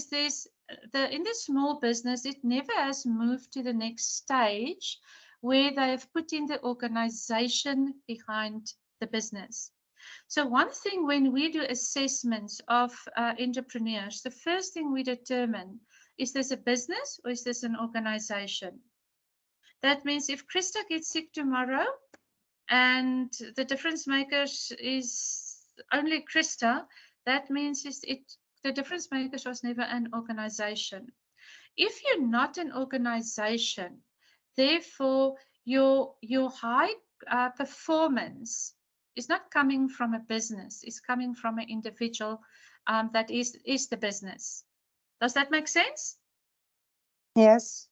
Speaker 1: the small business, it never has moved to the next stage where they have put in the organization behind the business. So one thing when we do assessments of entrepreneurs, the first thing we determine, is this a business or is this an organization? That means if Christa gets sick tomorrow and the difference makers is only Christa, that means the difference makers was never an organization. If you're not an organization, therefore your high performance is not coming from a business, it's coming from an individual that is the business. Does that make sense?
Speaker 2: Yes.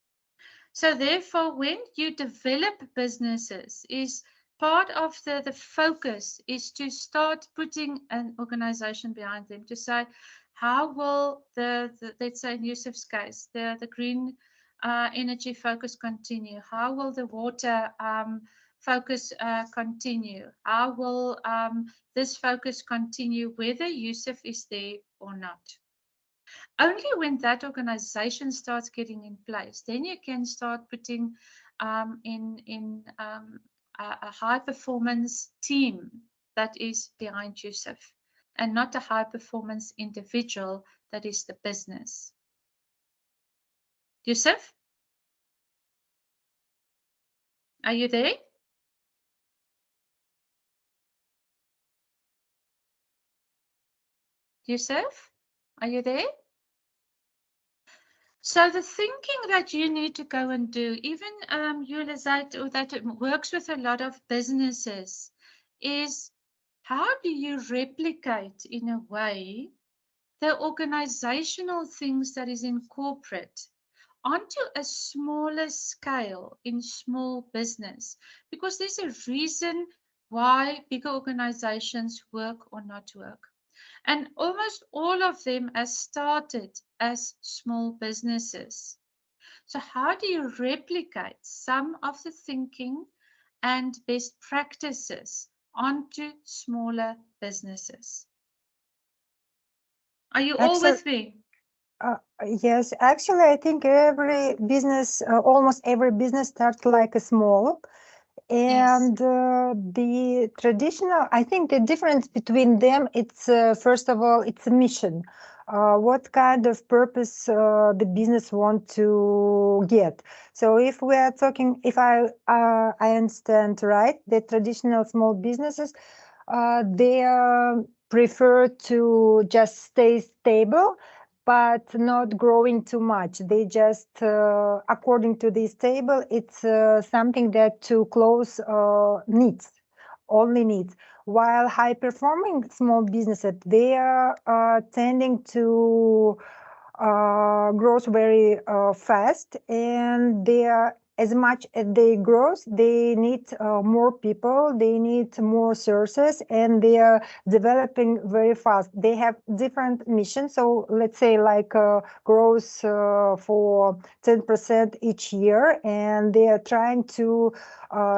Speaker 1: So therefore, when you develop businesses, is part of the focus is to start putting an organization behind them, to say, how will let's say in Yusuf's case, the green energy focus continue? How will the water focus continue? How will this focus continue whether Yusuf is there or not? Only when that organization starts getting in place, then you can start putting in a high performance team that is behind Yusuf, and not a high performance individual that is the business. Yusuf, are you there? Yusuf, are you there? So the thinking that you need to go and do, even that works with a lot of businesses, is how do you replicate in a way the organizational things that is in corporate onto a smaller scale in small business? Because there's a reason why bigger organizations work or not work. And almost all of them has started as small businesses. So how do you replicate some of the thinking and best practices onto smaller businesses? Are you all with me?
Speaker 2: Yes, actually, I think every business, almost every business starts like a small. And the traditional, I think the difference between them, it's first of all, it's a mission. What kind of purpose the business want to get. So if we are talking, if I understand right, the traditional small businesses, they prefer to just stay stable, but not growing too much. They just, according to this table, it's something that to close needs, only needs. While high-performing small businesses, they are tending to grow very fast, and they are, as much as they grow, they need more people, they need more sources, and they are developing very fast. They have different missions. So let's say like growth for 10% each year, and they are trying to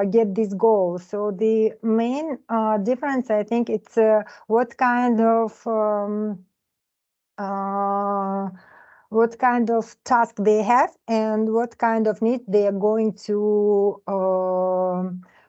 Speaker 2: get this goal. So the main difference, I think, it's what kind of task they have and what kind of need they are going to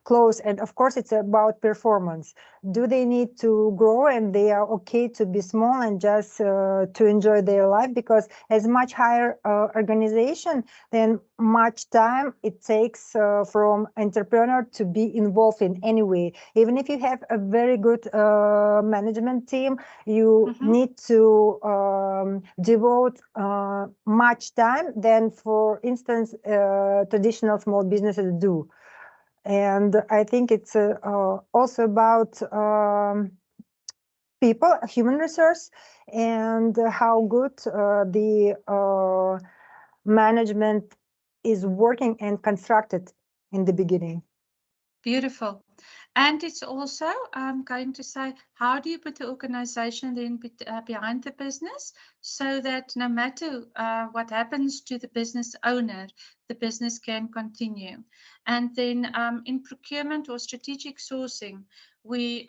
Speaker 2: close. And of course, it's about performance. Do they need to grow and they are okay to be small and just to enjoy their life? Because as much higher organization, then much time it takes from entrepreneur to be involved in any way. Even if you have a very good management team, you need to devote much time than, for instance, traditional small businesses do. And I think it's also about people, human resource, and how good the management is working and constructed in the beginning.
Speaker 1: Beautiful. And it's also going to say, how do you put the organization then behind the business so that no matter what happens to the business owner, the business can continue. And then in procurement or strategic sourcing, we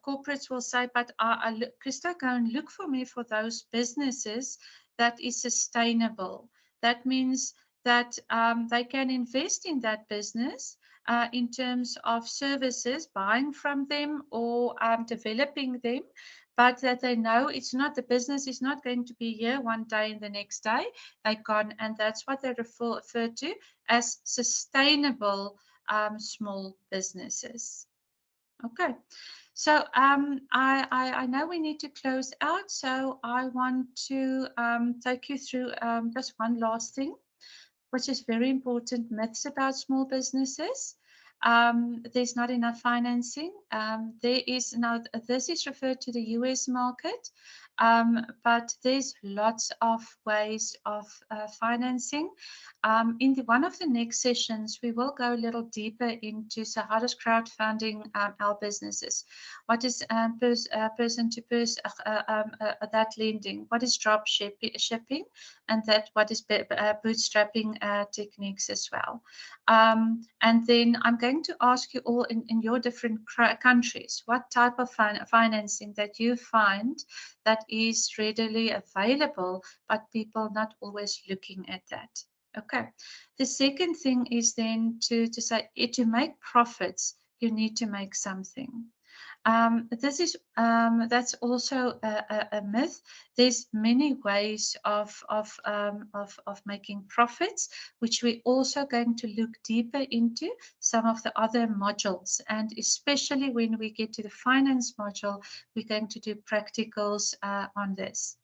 Speaker 1: corporates will say, but Christa, go and look for me for those businesses that is sustainable. That means that they can invest in that business in terms of services, buying from them or developing them, but that they know it's not, the business is not going to be here one day and the next day they gone, and that's what they refer to as sustainable small businesses. Okay. So I know we need to close out, so I want to take you through just one last thing, which is very important, myths about small businesses. There's not enough financing. There is now, this is referred to the US market, but there's lots of ways of financing. In one of the next sessions, we will go a little deeper into, so how does crowdfunding our businesses? What is person-to-person that lending? What is drop shipping? And that what is bootstrapping techniques as well. And then I'm going to ask you all in your different countries, what type of financing that you find that is readily available, but people not always looking at that. Okay. The second thing is then to say, to make profits, you need to make something. That's also a myth. There's many ways of making profits, which we're also going to look deeper into some of the other modules, and especially when we get to the finance module, we're going to do practicals on this.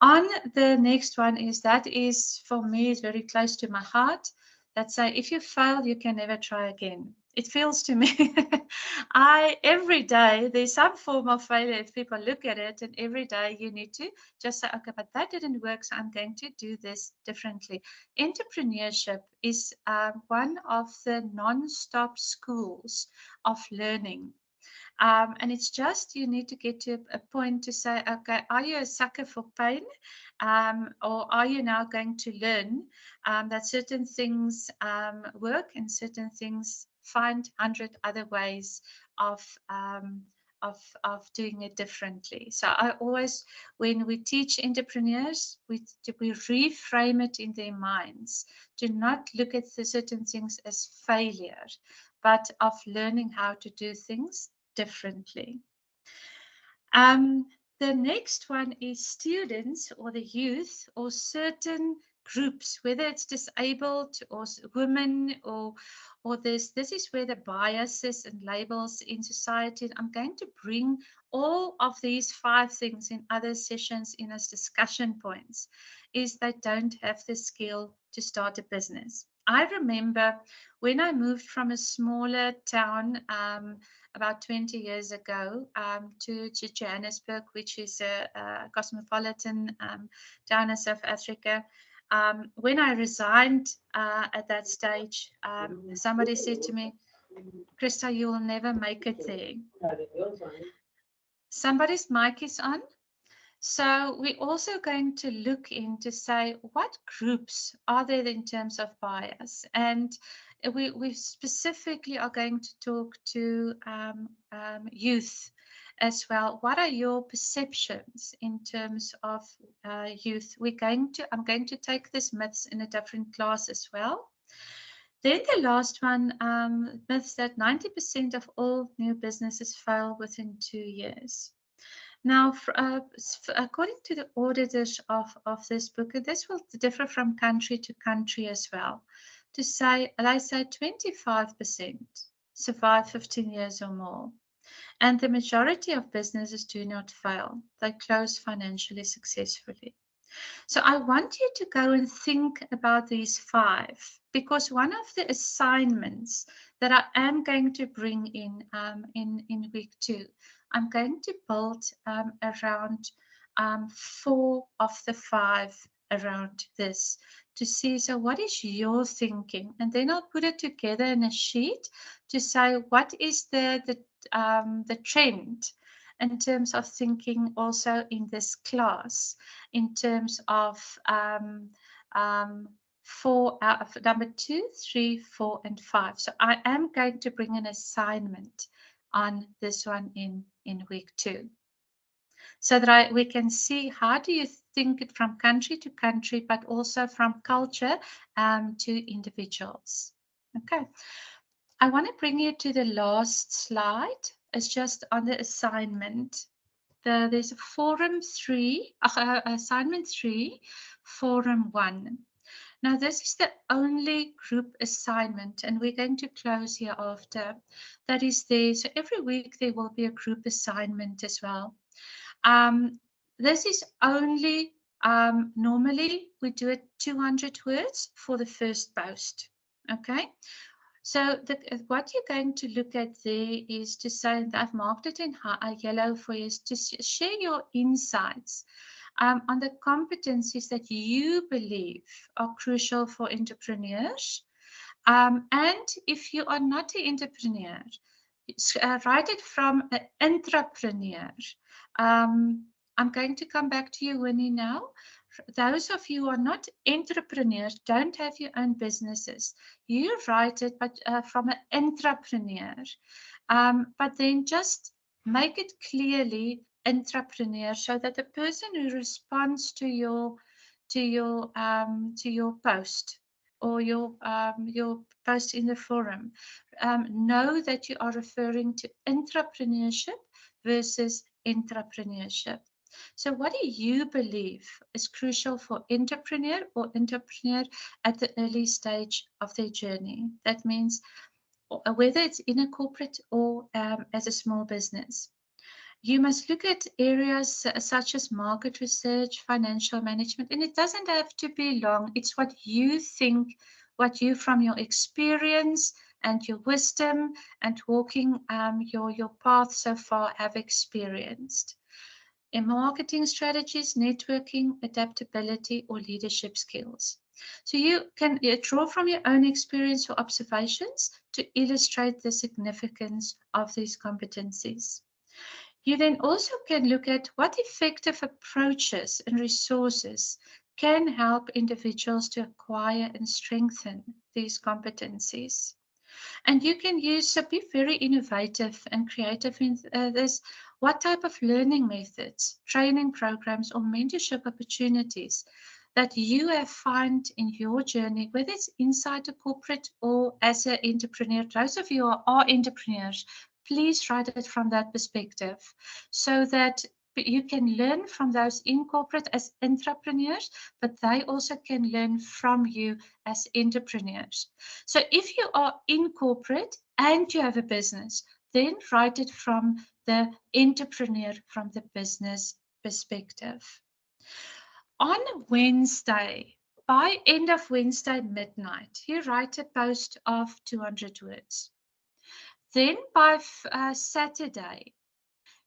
Speaker 1: On the next one is, that is for me is very close to my heart. That say, if you fail, you can never try again. It feels to me, every day there's some form of failure if people look at it, and every day you need to just say, okay, but that didn't work, so I'm going to do this differently. Entrepreneurship is one of the non-stop schools of learning. And it's just, you need to get to a point to say, okay, are you a sucker for pain? Or are you now going to learn that certain things work and certain things find 100 other ways of doing it differently. So I always, when we teach entrepreneurs, we reframe it in their minds. Do not look at the certain things as failure, but of learning how to do things differently. The next one is students or the youth or certain groups, whether it's disabled or women or this is where the biases and labels in society. I'm going to bring all of these 5 things in other sessions in as discussion points, is they don't have the skill to start a business. I remember when I moved from a smaller town about 20 years ago to Johannesburg, which is a cosmopolitan town in South Africa. When I resigned at that stage, somebody said to me, Christa, you will never make it there. Somebody's mic is on. So we're also going to look into say, what groups are there in terms of bias? And we specifically are going to talk to youth as well. What are your perceptions in terms of youth? I'm going to take this myths in a different class as well. Then the last one, myths that 90% of all new businesses fail within 2 years. Now, according to the auditors of this book, and this will differ from country to country as well, they say 25% survive 15 years or more. And the majority of businesses do not fail. They close financially successfully. So I want you to go and think about these 5, because one of the assignments that I am going to bring in week 2, I'm going to build around 4 of the 5 around this to see, so what is your thinking? And then I'll put it together in a sheet to say what is the trend in terms of thinking also in this class, in terms of number 2, 3, 4, and 5. So I am going to bring an assignment on this one in week 2. So that we can see how do you think it from country to country, but also from culture to individuals. Okay. I want to bring you to the last slide. It's just on the assignment. There's a forum 3, assignment 3, forum 1. Now, this is the only group assignment, and we're going to close here after. That is there. So every week there will be a group assignment as well. This is only, normally we do it 200 words for the first post. Okay. So what you're going to look at there is to say that I've marked it in yellow for you, is to share your insights on the competencies that you believe are crucial for entrepreneurs. And if you are not an entrepreneur, write it from an entrepreneur. I'm going to come back to you, Winnie, now. Those of you who are not entrepreneurs, don't have your own businesses, you write it, but from an entrepreneur. But then just make it clearly entrepreneur, so that the person who responds to your post or your post in the forum know that you are referring to entrepreneurship versus entrepreneurship. So what do you believe is crucial for entrepreneur or entrepreneur at the early stage of their journey? That means whether it's in a corporate or as a small business. You must look at areas such as market research, financial management, and it doesn't have to be long. It's what you think, what you from your experience and your wisdom and walking your path so far have experienced. In marketing strategies, networking, adaptability, or leadership skills. So you can draw from your own experience or observations to illustrate the significance of these competencies. You then also can look at what effective approaches and resources can help individuals to acquire and strengthen these competencies. And you can use, so be very innovative and creative in this. What type of learning methods, training programs, or mentorship opportunities that you have found in your journey, whether it's inside a corporate or as an entrepreneur. Those of you who are entrepreneurs, please write it from that perspective, so that you can learn from those in corporate as entrepreneurs, but they also can learn from you as entrepreneurs. So if you are in corporate and you have a business, then write it from the entrepreneur, from the business perspective. On Wednesday, by end of Wednesday midnight, you write a post of 200 words. Then by Saturday,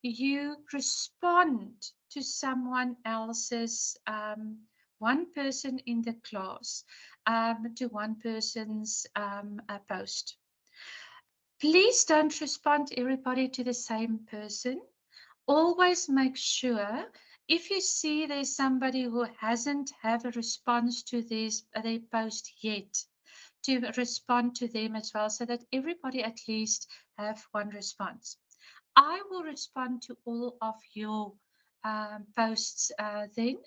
Speaker 1: you respond to someone else's, one person in the class, to one person's post. Please don't respond everybody to the same person. Always make sure, if you see there's somebody who hasn't have a response to their post yet, to respond to them as well, so that everybody at least have one response. I will respond to all of your posts then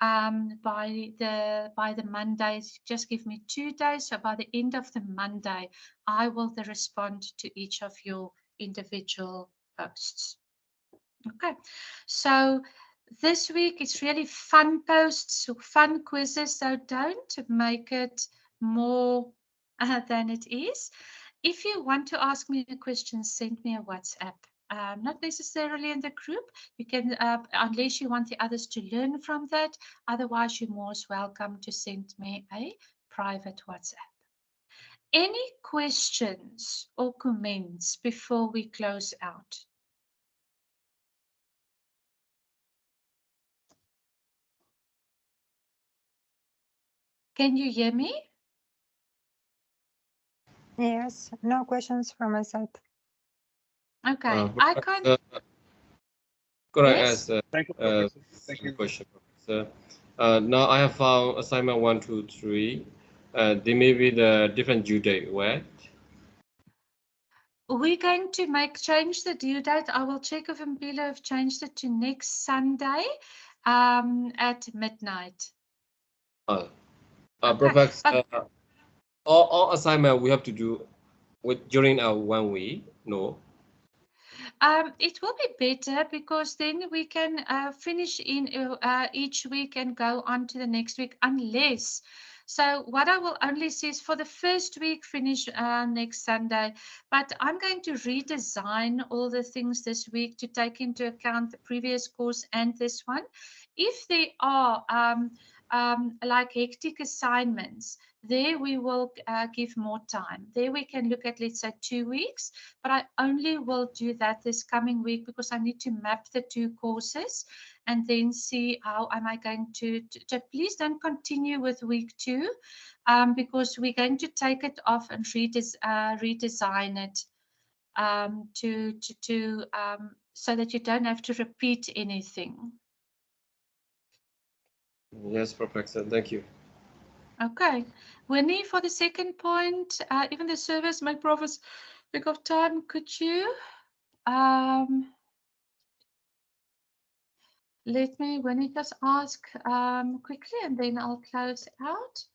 Speaker 1: by the Monday. Just give me 2 days. So by the end of the Monday, I will respond to each of your individual posts. Okay, so this week it's really fun posts, fun quizzes. So don't make it more than it is. If you want to ask me a question, send me a WhatsApp. Not necessarily in the group. You can, unless you want the others to learn from that. Otherwise, you're most welcome to send me a private WhatsApp. Any questions or comments before we close out? Can you hear me?
Speaker 2: Yes, no questions from my side.
Speaker 1: Okay, I can't.
Speaker 12: Could I
Speaker 1: Yes?
Speaker 12: ask
Speaker 6: Thank you, Professor. Thank
Speaker 12: some
Speaker 6: you.
Speaker 12: question, Professor? Now I have found assignment 1, 2, 3. There may be the different due date, right?
Speaker 1: We're going to change the due date. I will check if Mpilo have changed it to next Sunday at midnight. Okay,
Speaker 12: Professor, all assignment we have to do during our 1 week? No.
Speaker 1: It will be better because then we can finish in each week and go on to the next week, unless. So what I will only say is for the first week, finish next Sunday, but I'm going to redesign all the things this week to take into account the previous course and this one. If there are like hectic assignments, there we will give more time. There we can look at, let's say, 2 weeks, but I only will do that this coming week because I need to map the 2 courses and then see how am I going to please don't continue with week 2 because we're going to take it off and redesign it so that you don't have to repeat anything.
Speaker 12: Yes, Professor, thank you.
Speaker 1: Okay, Winnie, for the second point, even the service, my profs, big of time, could you let me, Winnie, just ask quickly and then I'll close out.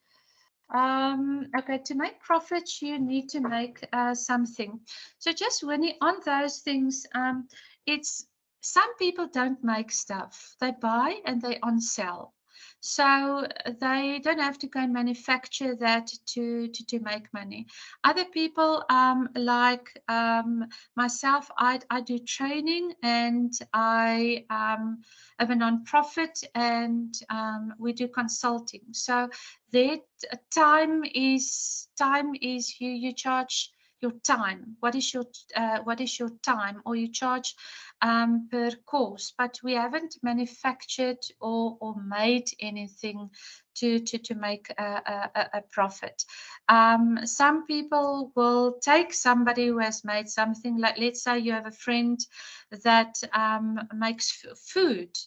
Speaker 1: Okay, to make profits, you need to make something. So just Winnie, on those things, it's some people don't make stuff. They buy and they on sell. So they don't have to go and manufacture that to make money. Other people like myself, I do training and I have a non-profit and we do consulting. So their time is you charge your time. What is your time, or you charge per course? But we haven't manufactured or made anything to make a profit. Some people will take somebody who has made something, like let's say you have a friend that makes food,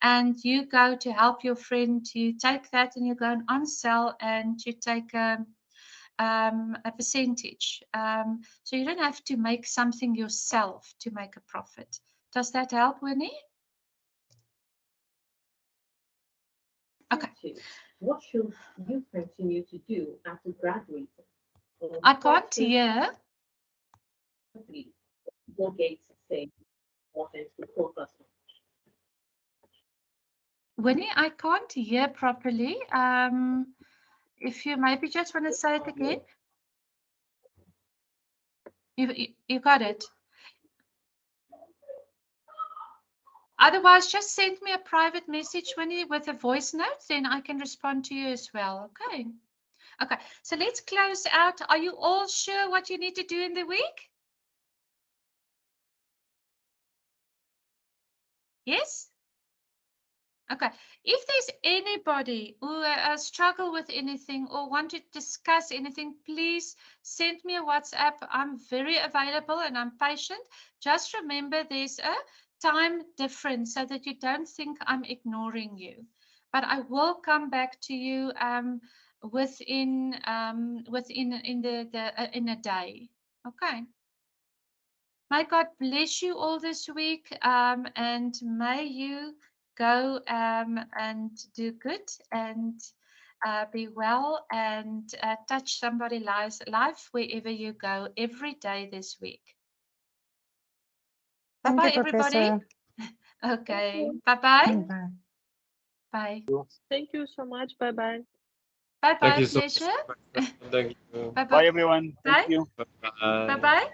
Speaker 1: and you go to help your friend, you take that and you go and on-sell and you take a percentage. So you don't have to make something yourself to make a profit. Does that help, Winnie? Okay.
Speaker 13: What should you continue to do after graduating?
Speaker 1: I can't hear.
Speaker 13: Bill Gates saying important to focus on.
Speaker 1: Winnie, I can't hear properly. If you maybe just want to say it again. You got it. Otherwise, just send me a private message, Winnie, with a voice note, then I can respond to you as well. Okay. Okay, so let's close out. Are you all sure what you need to do in the week? Yes? Okay, if there's anybody who struggle with anything or want to discuss anything, please send me a WhatsApp. I'm very available and I'm patient. Just remember there's a time difference so that you don't think I'm ignoring you. But I will come back to you within in a day. Okay. May God bless you all this week, and may you go and do good and be well and touch somebody's life wherever you go every day this week.
Speaker 2: Thank
Speaker 1: Bye-bye,
Speaker 2: you,
Speaker 1: everybody.
Speaker 2: Professor.
Speaker 1: Okay, bye-bye.
Speaker 2: Bye.
Speaker 1: Bye.
Speaker 14: Thank you so much. Bye-bye.
Speaker 1: Bye-bye,
Speaker 12: Thank you so
Speaker 1: pleasure.
Speaker 12: much. Thank you.
Speaker 1: Bye-bye.
Speaker 6: Bye, everyone. Thank
Speaker 1: Bye.
Speaker 6: you.
Speaker 1: Bye-bye.